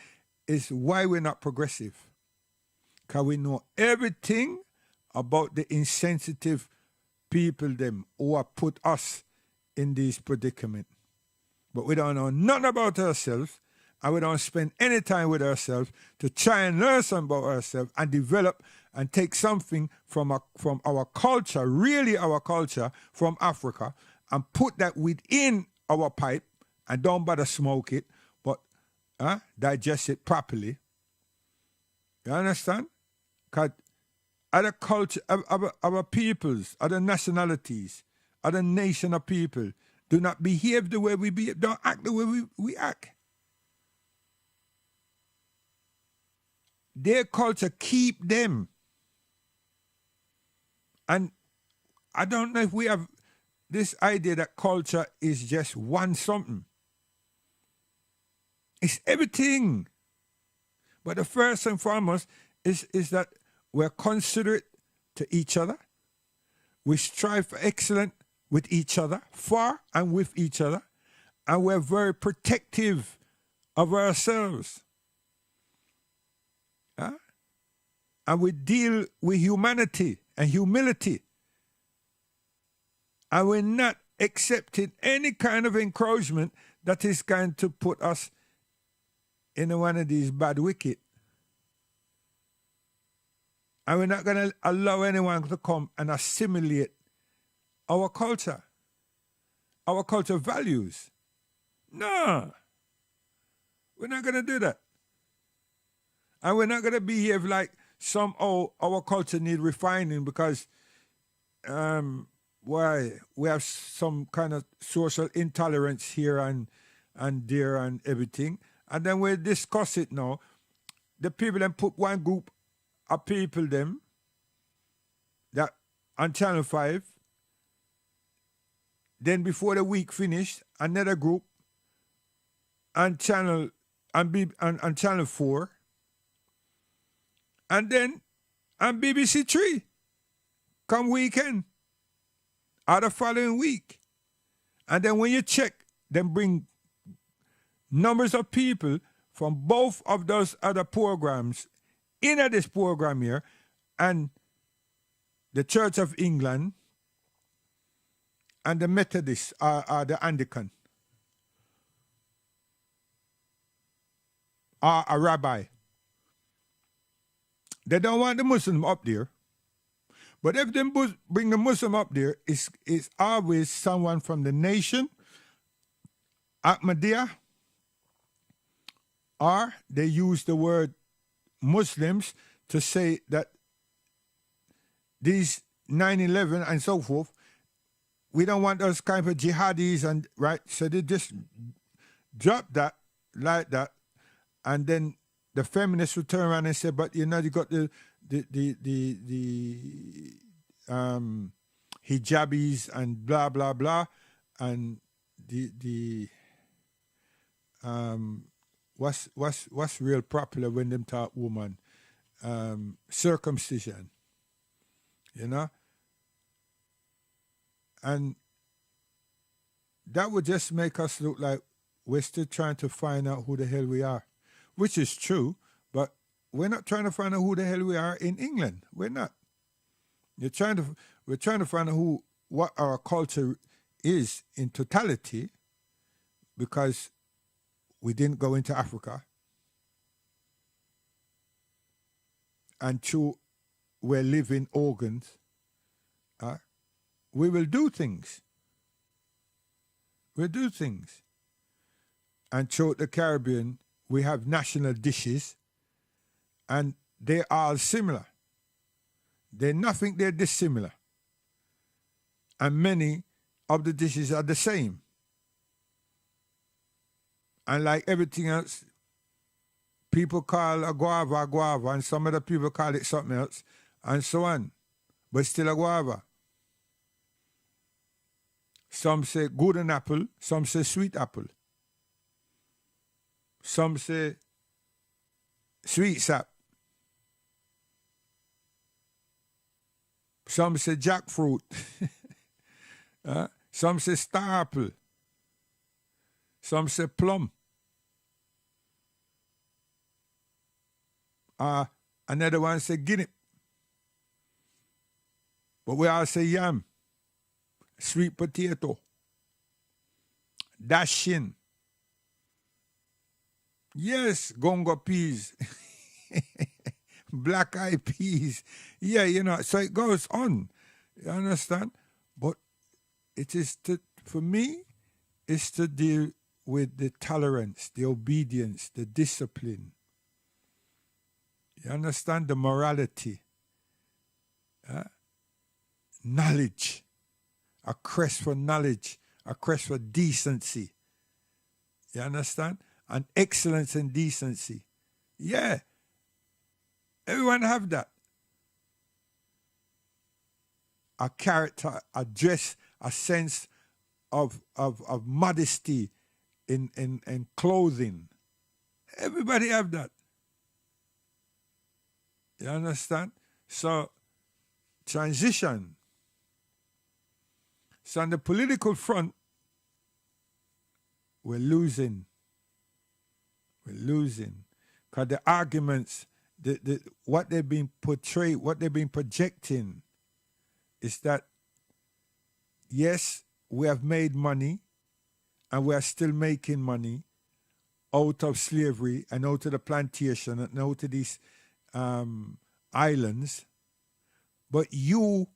is why we're not progressive. Because we know everything about the insensitive people them who have put us in this predicament. But we don't know nothing about ourselves, and we don't spend any time with ourselves to try and learn something about ourselves and develop and take something from our culture, really our culture, from Africa, and put that within our pipe and don't bother smoke it, but digest it properly. You understand? Because other culture, our peoples, other nationalities, other nation of people do not behave the way we behave, don't act the way we act. Their culture keep them. And I don't know if we have this idea that culture is just one something. It's everything. But the first and foremost is that we're considerate to each other. We strive for excellence with each other, for and with each other. And we're very protective of ourselves. Huh? And we deal with humanity and humility. And we're not accepting any kind of encroachment that is going to put us in one of these bad wicked. And we're not going to allow anyone to come and assimilate our culture values. No. We're not going to do that. And we're not going to behave like somehow our culture need refining because why we have some kind of social intolerance here and there and everything. And then we discuss it now. The people then put one group of people them that on Channel 5. Then before the week finished, another group on Channel 4. And then on BBC 3 come weekend or the following week. And then when you check, then bring numbers of people from both of those other programs into this program here, and the Church of England and the Methodists are the Anglican, are a rabbi. They don't want the Muslim up there. But if they bring the Muslim up there, it's always someone from the nation, Ahmadiyya, or they use the word Muslims to say that these 9/11 and so forth, we don't want those kind of jihadis, and right, so they just drop that like that, and then the feminists would turn around and say, but you know, you got the hijabis and blah blah blah, and what's real popular when them talk woman, circumcision, you know, and that would just make us look like we're still trying to find out who the hell we are, which is true, but we're not trying to find out who the hell we are in England. We're not. We're trying to find out what our culture is in totality, because we didn't go into Africa, and through we're living organs, we will do things. We'll do things. And throughout the Caribbean, we have national dishes, and they're all similar. They're dissimilar. And many of the dishes are the same. And like everything else, people call a guava, and some other people call it something else, and so on. But still a guava. Some say golden apple, some say sweet apple. Some say sweet sap. Some say jackfruit. Some say star apple. Some say plum. Another one say guinea. But we all say yam, sweet potato, dashing. Yes, gongo peas, black eyed peas. Yeah, you know, so it goes on. You understand? But it is for me, it's to deal with the tolerance, the obedience, the discipline. You understand? The morality. Knowledge. A quest for knowledge. A quest for decency. You understand? And excellence and decency. Yeah. Everyone have that. a character, a dress, a sense of modesty in clothing. Everybody have that. You understand? So transition. So on the political front, we're losing. We're losing. Because the arguments, what they've been portrayed, what they've been projecting is that, yes, we have made money and we are still making money out of slavery and out of the plantation and out of these islands, but you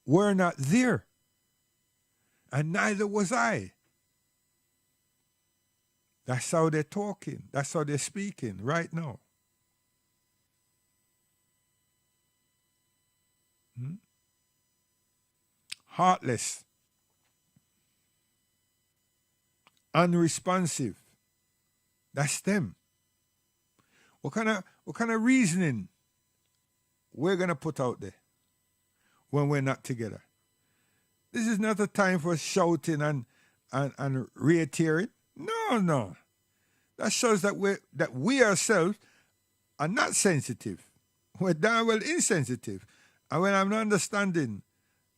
were not there. And neither was I. That's how they're talking. That's how they're speaking right now. Heartless. Unresponsive. That's them. What kind of reasoning we're gonna put out there when we're not together? This is not a time for shouting and reiterating. No. That shows that we ourselves are not sensitive. We're damn well insensitive. And when I'm not understanding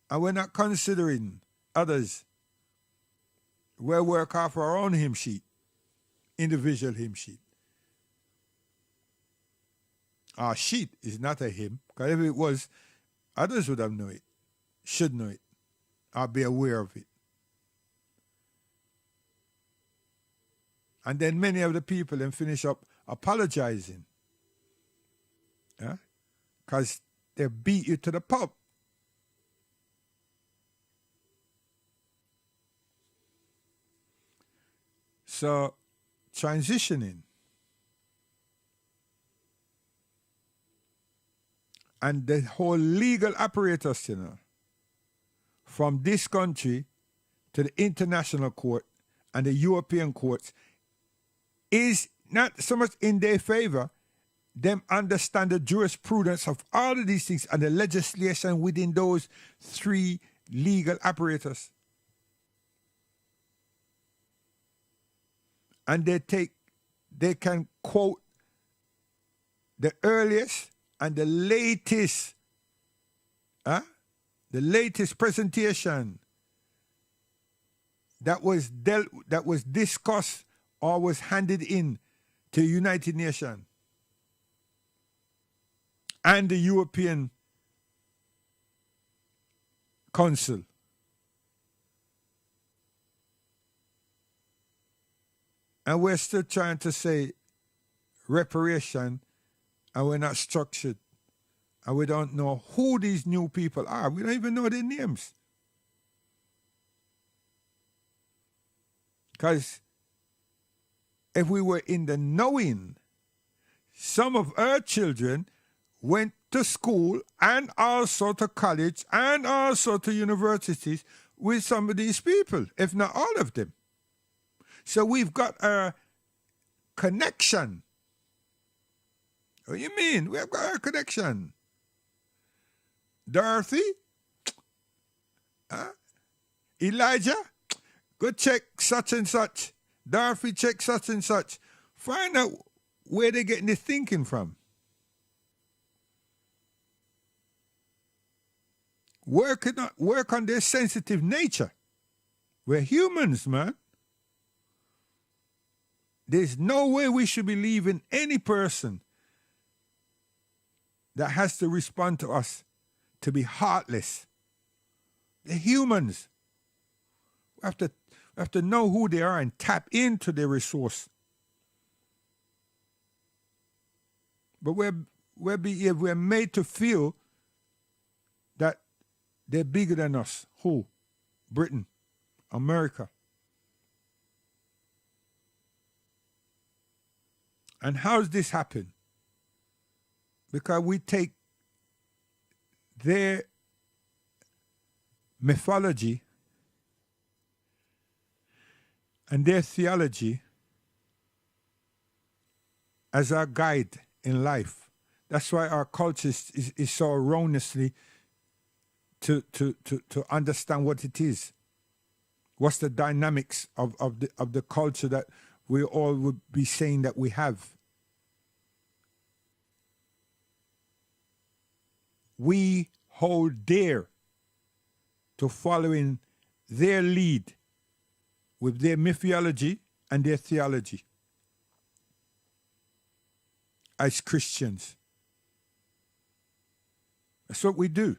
and we're not considering others, we work off our own hymn sheet, individual hymn sheet. Our sheet is not a hymn, because if it was, others would have known it, should know it, or be aware of it. And then many of the people then finish up apologizing. Yeah? Because they beat you to the pulp. So, transitioning. And the whole legal apparatus, from this country to the international court and the European courts, is not so much in their favor. Them understand the jurisprudence of all of these things and the legislation within those three legal apparatus. And they can quote the earliest and the latest presentation that was discussed or was handed in to the United Nations and the European Council. And we're still trying to say reparation, and we're not structured. And we don't know who these new people are. We don't even know their names. Because if we were in the knowing, some of our children went to school and also to college and also to universities with some of these people, if not all of them. So we've got a connection. What do you mean? We've got a connection. Dorothy? Elijah? Go check such and such. Dorothy, check such and such. Find out where they're getting their thinking from. Work on their sensitive nature. We're humans, man. There's no way we should be leaving any person that has to respond to us to be heartless. They're humans. We have to know who they are and tap into their resource. But we're made to feel that they're bigger than us. Who? Britain, America. And how does this happen? Because we take their mythology and their theology as our guide in life. That's why our culture is so erroneously to understand what it is. What's the dynamics of the culture that we all would be saying that we have? We hold dear to following their lead with their mythology and their theology as Christians. That's what we do.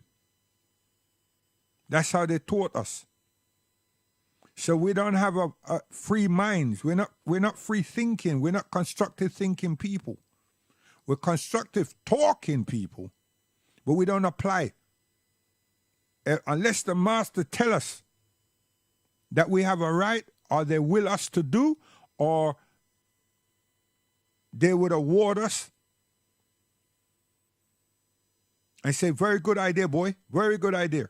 That's how they taught us. So we don't have a free minds. We're not free thinking. We're not constructive thinking people. We're constructive talking people, but we don't apply. Unless the master tell us that we have a right, or they will us to do, or they would award us and say, very good idea, boy, very good idea.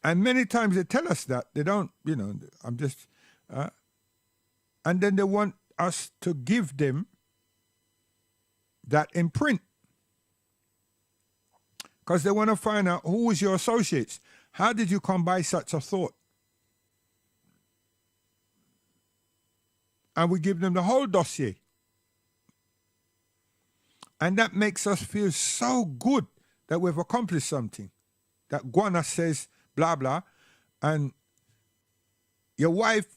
And many times they tell us that. They don't, I'm just... and then they want us to give them that in print. Because they want to find out who is your associates. How did you come by such a thought? And we give them the whole dossier. And that makes us feel so good that we've accomplished something. That Guana says, blah, blah, and your wife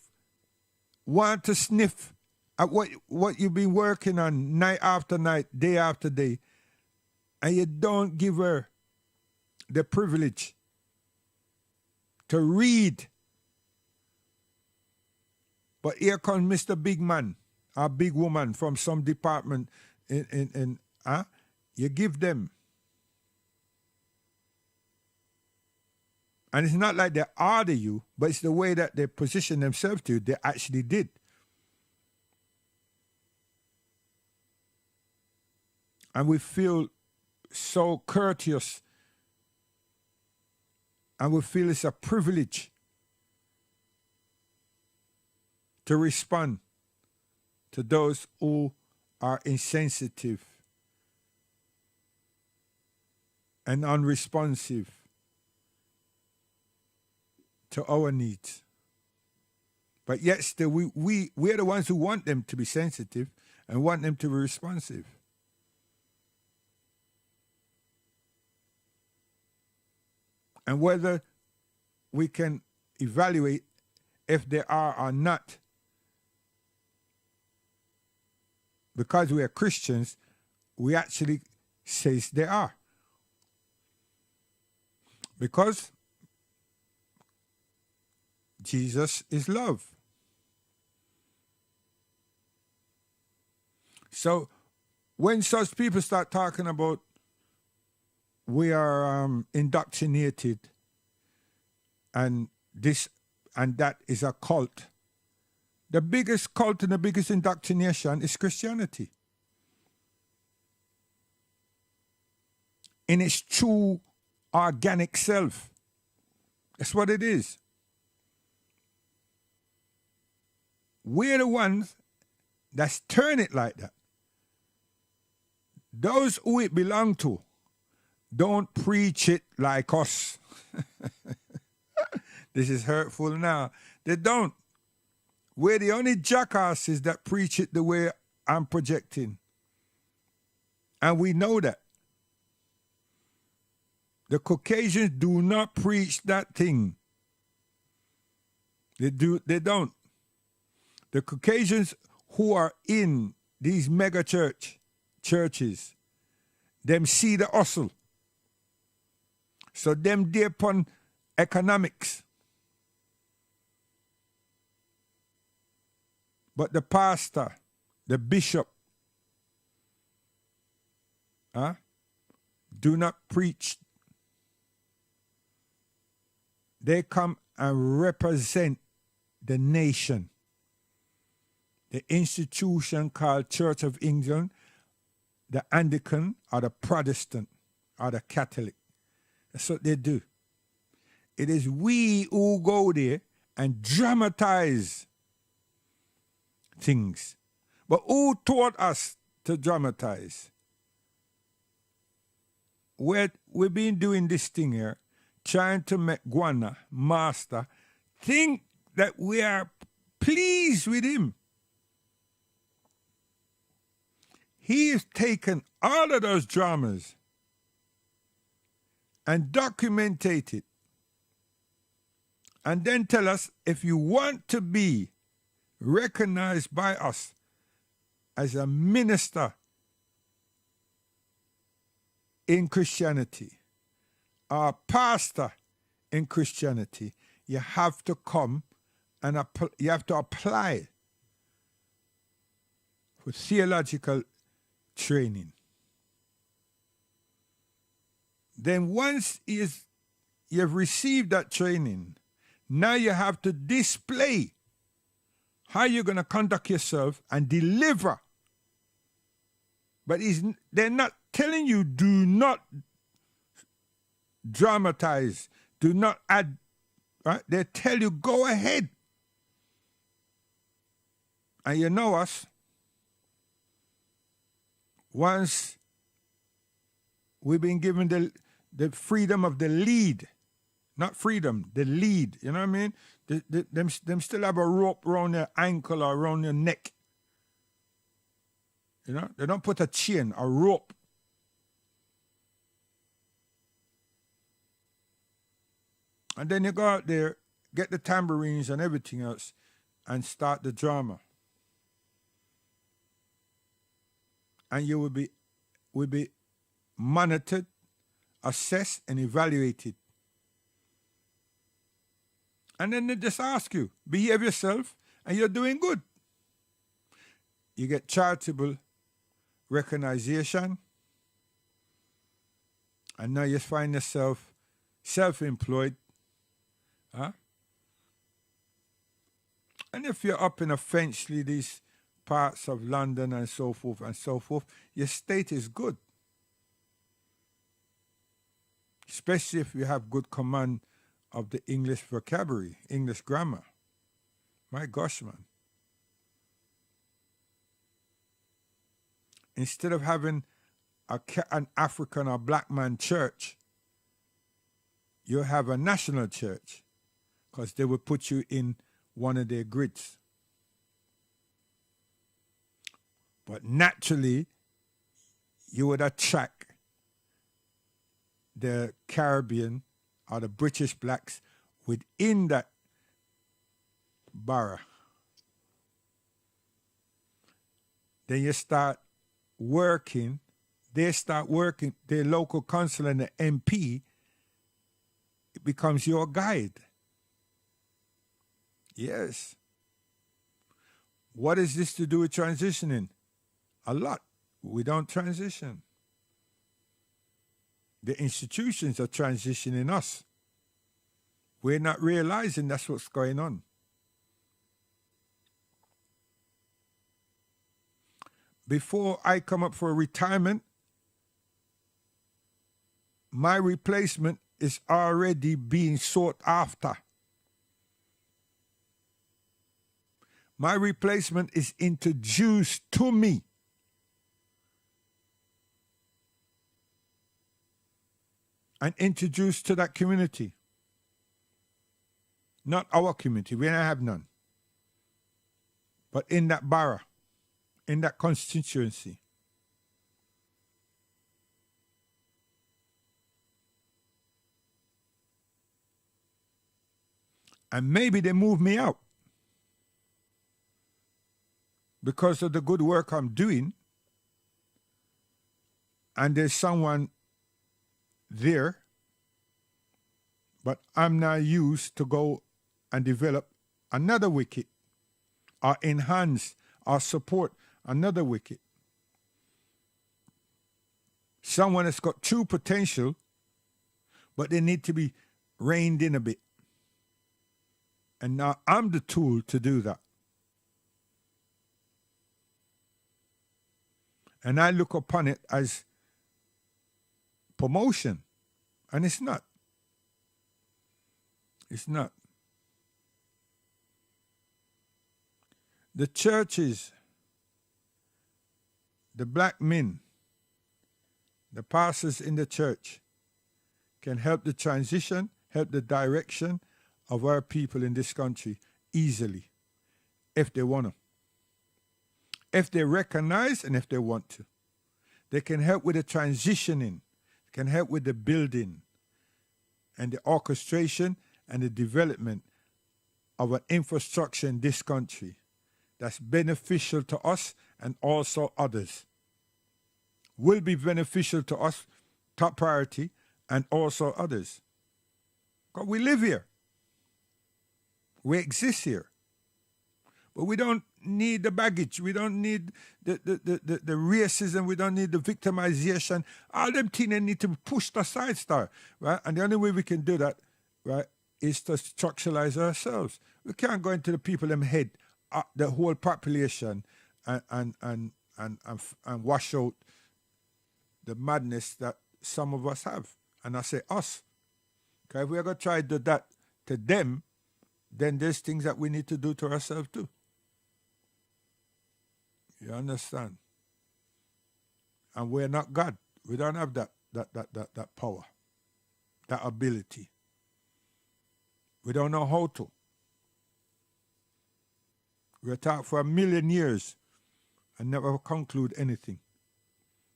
want to sniff at what you've been working on night after night, day after day, and you don't give her the privilege to read. But here comes Mr. Big Man, or big woman from some department you give them. And it's not like they order you, but it's the way that they position themselves to you, they actually did. And we feel so courteous. And we feel it's a privilege to respond to those who are insensitive and unresponsive to our needs. But yet still, we're the ones who want them to be sensitive and want them to be responsive. And whether we can evaluate if they are or not, because we are Christians, we actually say they are. Because Jesus is love. So when such people start talking about we are indoctrinated and this and that is a cult, the biggest cult and the biggest indoctrination is Christianity. In its true organic self. That's what it is. We're the ones that's turn it like that. Those who it belong to don't preach it like us. This is hurtful now. They don't. We're the only jackasses that preach it the way I'm projecting. And we know that. The Caucasians do not preach that thing. They don't. The Caucasians who are in these mega churches, them see the hustle. So them they upon economics. But the pastor, the bishop, do not preach. They come and represent the nation. The institution called Church of England, the Anglican or the Protestant or the Catholic. That's what they do. It is we who go there and dramatize things. But who taught us to dramatize? we've been doing this thing here, trying to make Guana, Master, think that we are pleased with him. He has taken all of those dramas and documented it. And then tell us, if you want to be recognized by us as a minister in Christianity, or a pastor in Christianity, you have to come and you have to apply for theological training. Then once you've received that training, now you have to display how you're going to conduct yourself and deliver. But they're not telling you, do not dramatize, do not add, right? They tell you, go ahead. And you know us, once we've been given the freedom of the lead, not freedom, the lead, you know what I mean? Them still have a rope around their ankle or around their neck. You know, they don't put a chain, a rope. And then you go out there, get the tambourines and everything else, and start the drama. And you will be monitored, assessed, and evaluated. And then they just ask you, behave yourself, and you're doing good. You get charitable recognition, and now you find yourself self-employed. Huh? And if you're up in eventually these parts of London and so forth, your state is good. Especially if you have good command of the English vocabulary, English grammar. My gosh, man. Instead of having an African or black man church, you have a national church, because they will put you in one of their grids. But naturally, you would attract the Caribbean or the British blacks within that borough. Then you start working, they start working, the local council and the MP, it becomes your guide. Yes. What is this to do with transitioning? A lot. We don't transition. The institutions are transitioning us. We're not realizing that's what's going on. Before I come up for retirement, my replacement is already being sought after. My replacement is introduced to me. And introduced to that community. Not our community, we don't have none. But in that borough, in that constituency. And maybe they move me out because of the good work I'm doing, and there's someone there, but I'm now used to go and develop another wicket, or enhance or support another wicket. Someone that's got true potential, but they need to be reined in a bit. And now I'm the tool to do that. And I look upon it as promotion. And it's not. It's not. The churches, the black men the pastors in the church can help the transition, help the direction of our people in this country easily, if they want to. If they recognize and if they want to. They can help with the transitioning, can help with the building and the orchestration and the development of an infrastructure in this country that's beneficial to us and also others. Will be beneficial to us, top priority, and also others. Because we live here. We exist here. But we don't need the baggage. We don't need the racism. We don't need the victimization. All them things they need to be pushed aside, right? And the only way we can do that, right, is to structuralize ourselves. We can't go into the people in head, the whole population, and wash out the madness that some of us have. And I say us. Okay, if we're going to try to do that to them, then there's things that we need to do to ourselves too. You understand? And we're not God. We don't have that power, that ability. We don't know how to. We're taught for 1,000,000 years and never conclude anything.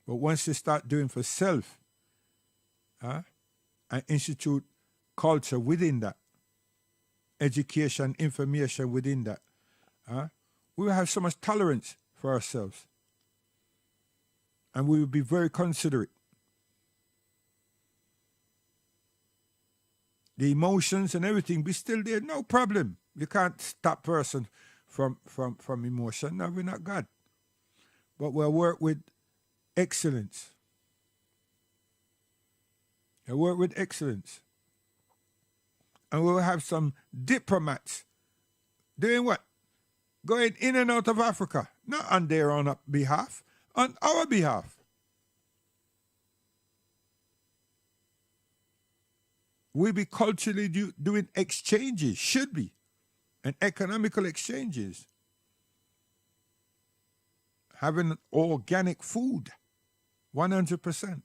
But once you start doing for self, and institute culture within that, education, information within that, we will have so much tolerance for ourselves. And we will be very considerate. The emotions and everything be still there, no problem. You can't stop person from emotion. No, we're not God. But we'll work with excellence. We'll work with excellence. And we'll have some diplomats doing what? Going in and out of Africa, not on their own behalf, on our behalf. We'll be culturally doing exchanges, should be, and economical exchanges. Having organic food, 100%.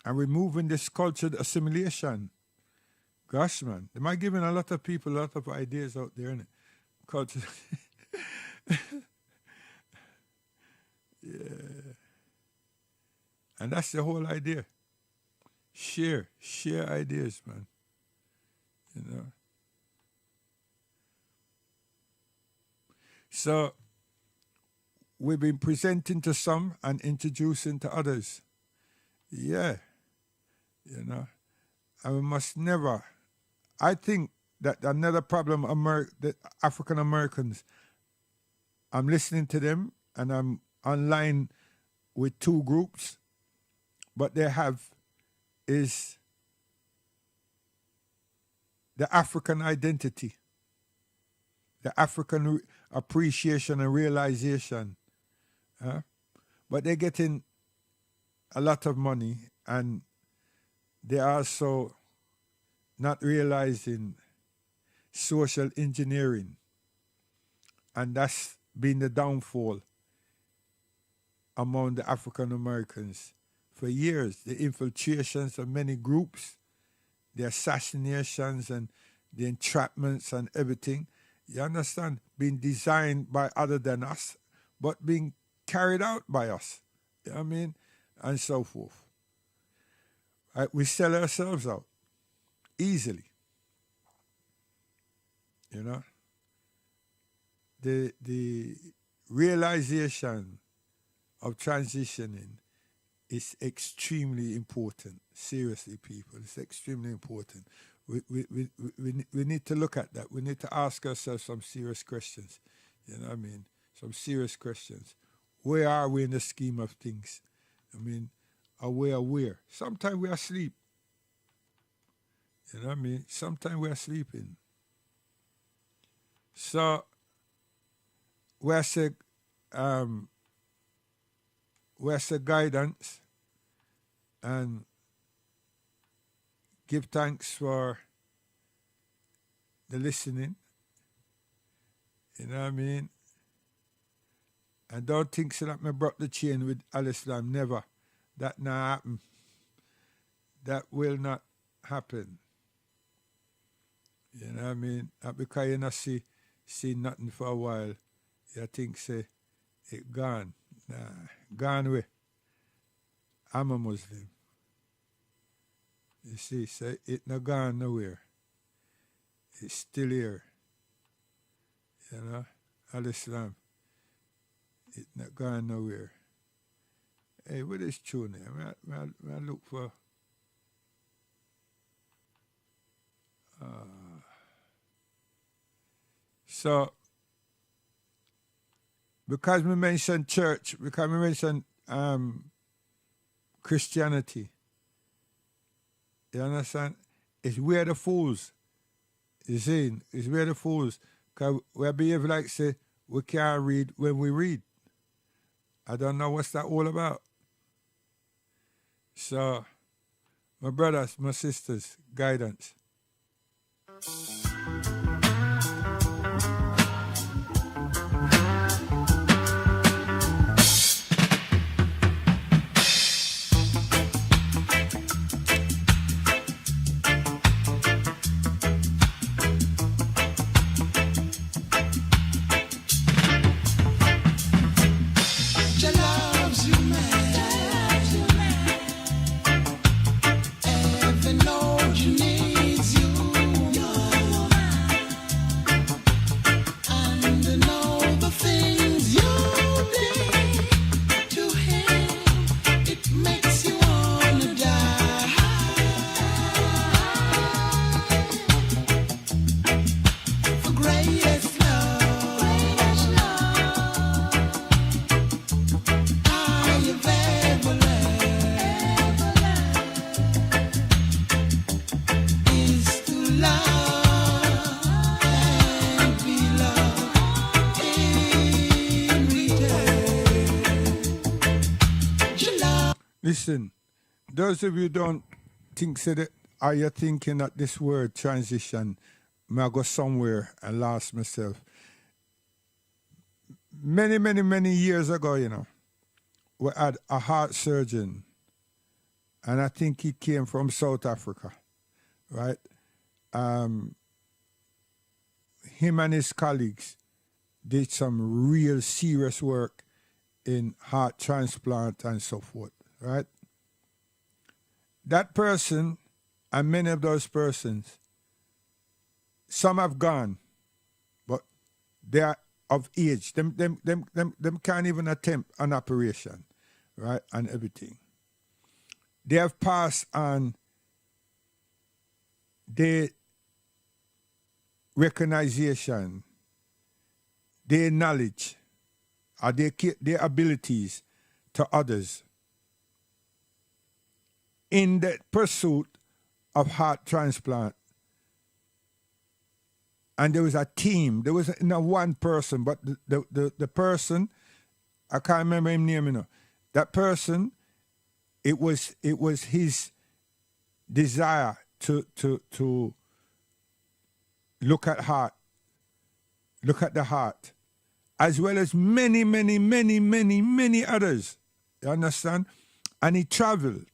And removing this cultured assimilation. Gosh, man, am I giving a lot of people a lot of ideas out there, innit? Culture. Yeah. And that's the whole idea. Share ideas, man. You know. So we've been presenting to some and introducing to others. Yeah. You know. And we must never. I think that another problem that African Americans, I'm listening to them and I'm online with two groups, but they have is the African identity, the African appreciation and realization. But they're getting a lot of money and they're also not realizing social engineering. And that's been the downfall among the African Americans. For years, the infiltrations of many groups, the assassinations and the entrapments and everything, you understand, being designed by other than us, but being carried out by us. You know what I mean? And so forth. We sell ourselves out easily. You know? The realization of transitioning is extremely important. Seriously, people, it's extremely important. We need to look at that. We need to ask ourselves some serious questions. You know what I mean? Some serious questions. Where are we in the scheme of things? I mean, are we aware? Sometimes we are asleep. You know what I mean? Sometimes we are sleeping. So, where's the guidance and give thanks for the listening. You know what I mean? And don't think so that me broke the chain with Al-Islam. Never. That not happen. That will not happen. You know what I mean? Because you not see nothing for a while, you think say it gone. Nah, gone away. I'm a Muslim. You see, so it not gone nowhere. It's still here. You know? Al-Islam. It not gone nowhere. Hey, what is tune there? I look for so because we mentioned church, because we mentioned Christianity, you understand? It's where the fools. You see, it's where the fools. Because we behave like say we can't read when we read. I don't know what's that all about. So, my brothers, my sisters, guidance. Listen, those of you don't think so that are you thinking that this word transition may go somewhere and lost myself. Many years ago, you know, we had a heart surgeon, and I think he came from South Africa, right? Him and his colleagues did some real serious work in heart transplant and so forth, right? That person and many of those persons, some have gone, but they are of age. Them can't even attempt an operation, right? And everything. They have passed on their recognition, their knowledge, or their abilities to others in the pursuit of heart transplant. And there was a team. There was not one person, but the person, I can't remember his name, you know. That person, it was his desire to look at the heart, as well as many others. You understand? And he traveled.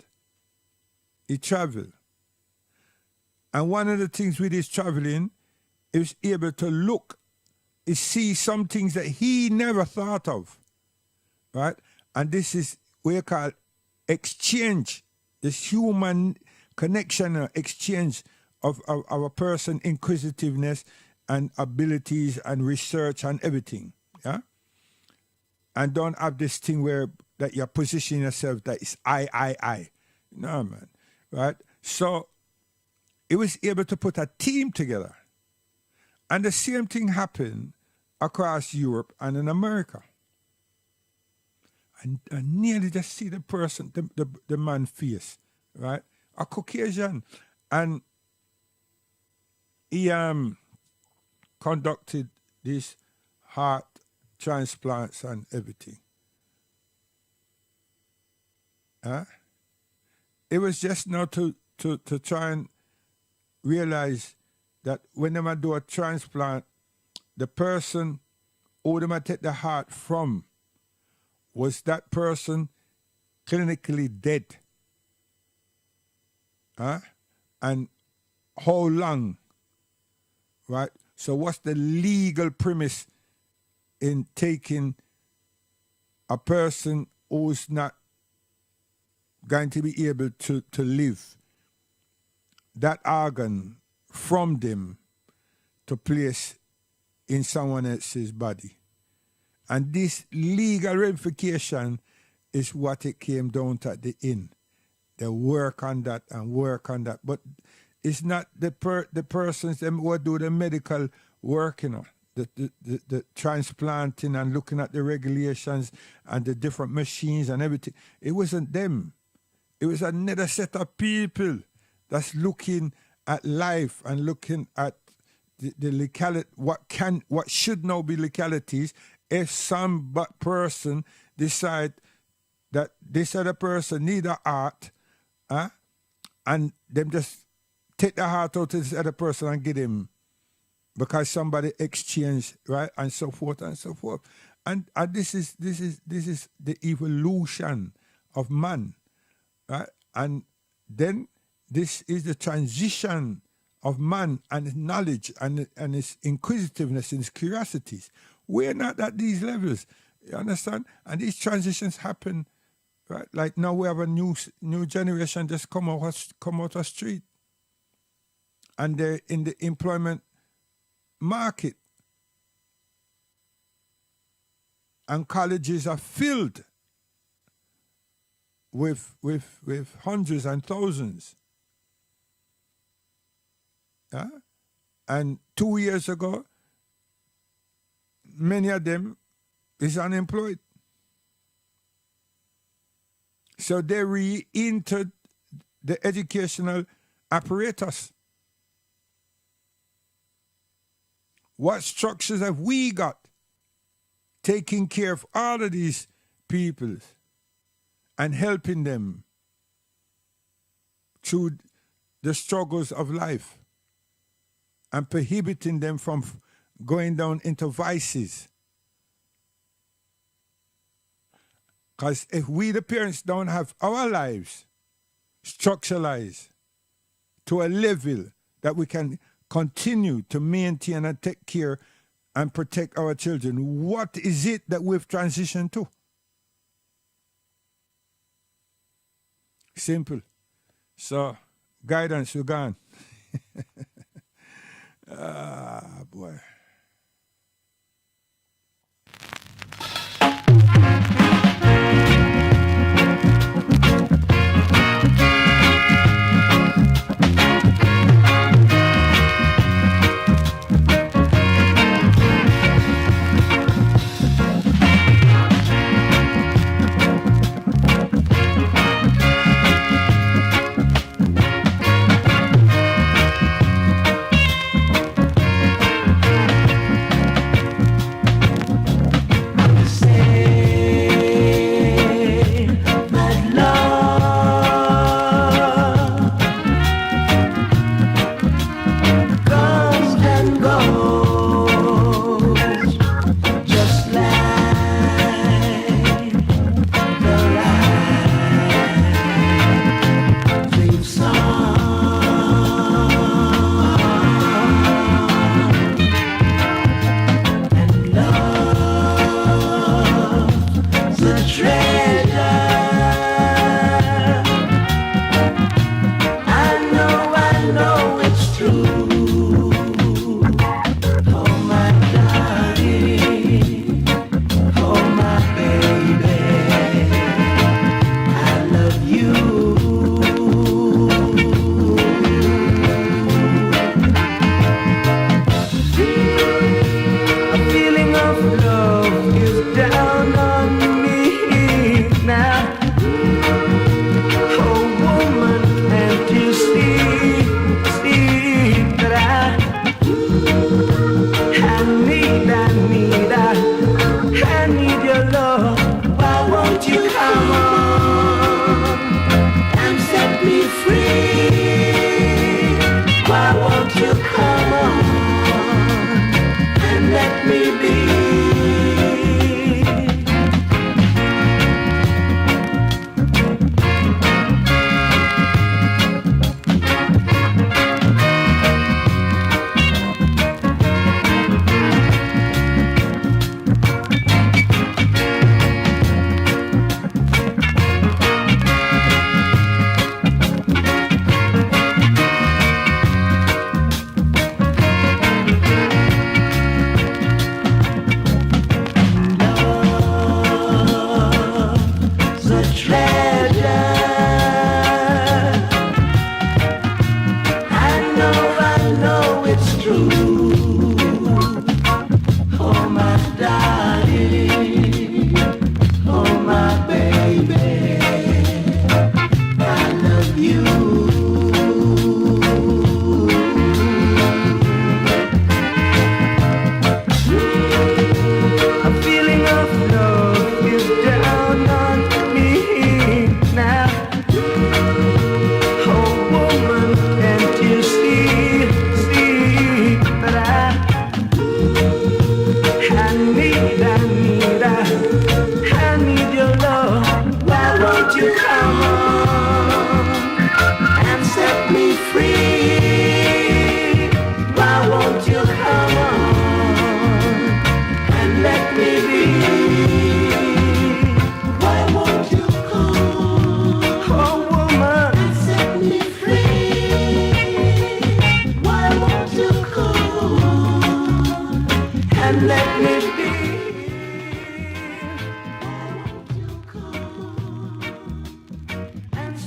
And one of the things with his traveling, he was able to look, see some things that he never thought of, right? And this is what you call exchange, this human connection, exchange of a person, inquisitiveness and abilities and research and everything, yeah? And don't have this thing where that you're positioning yourself that is I. No, man, right? So he was able to put a team together. And the same thing happened across Europe and in America. And I nearly just see the person, the man face, right? A Caucasian. And he conducted these heart transplants and everything. It was just now to try and realize that when they do a transplant, the person who they take the heart from was that person clinically dead? Huh? And how long? Right? So what's the legal premise in taking a person who's not going to be able to live, that organ from them to place in someone else's body? And this legal ramification is what it came down to at the end. They work on that and work on that. But it's not the persons them who do the medical work, you know, the transplanting and looking at the regulations and the different machines and everything. It wasn't them. It was another set of people that's looking at life and looking at the locality, what should now be localities. If some person decide that this other person need a heart, and them just take the heart out of this other person and give him because somebody exchanged, right, and so forth and so forth. And this is the evolution of man, right? And then this is the transition of man and his knowledge and his inquisitiveness and his curiosities. We're not at these levels, you understand? And these transitions happen, right? Like now we have a new generation just come out the street, and they're in the employment market, and colleges are filled with hundreds and thousands. And 2 years ago, many of them is unemployed. So they re-entered the educational apparatus. What structures have we got taking care of all of these people and helping them through the struggles of life and prohibiting them from going down into vices? Because if we, the parents, don't have our lives structuralized to a level that we can continue to maintain and take care and protect our children, what is it that we've transitioned to? Simple. So, guidance, you're gone. Boy.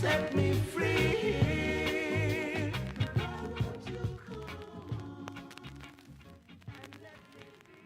set me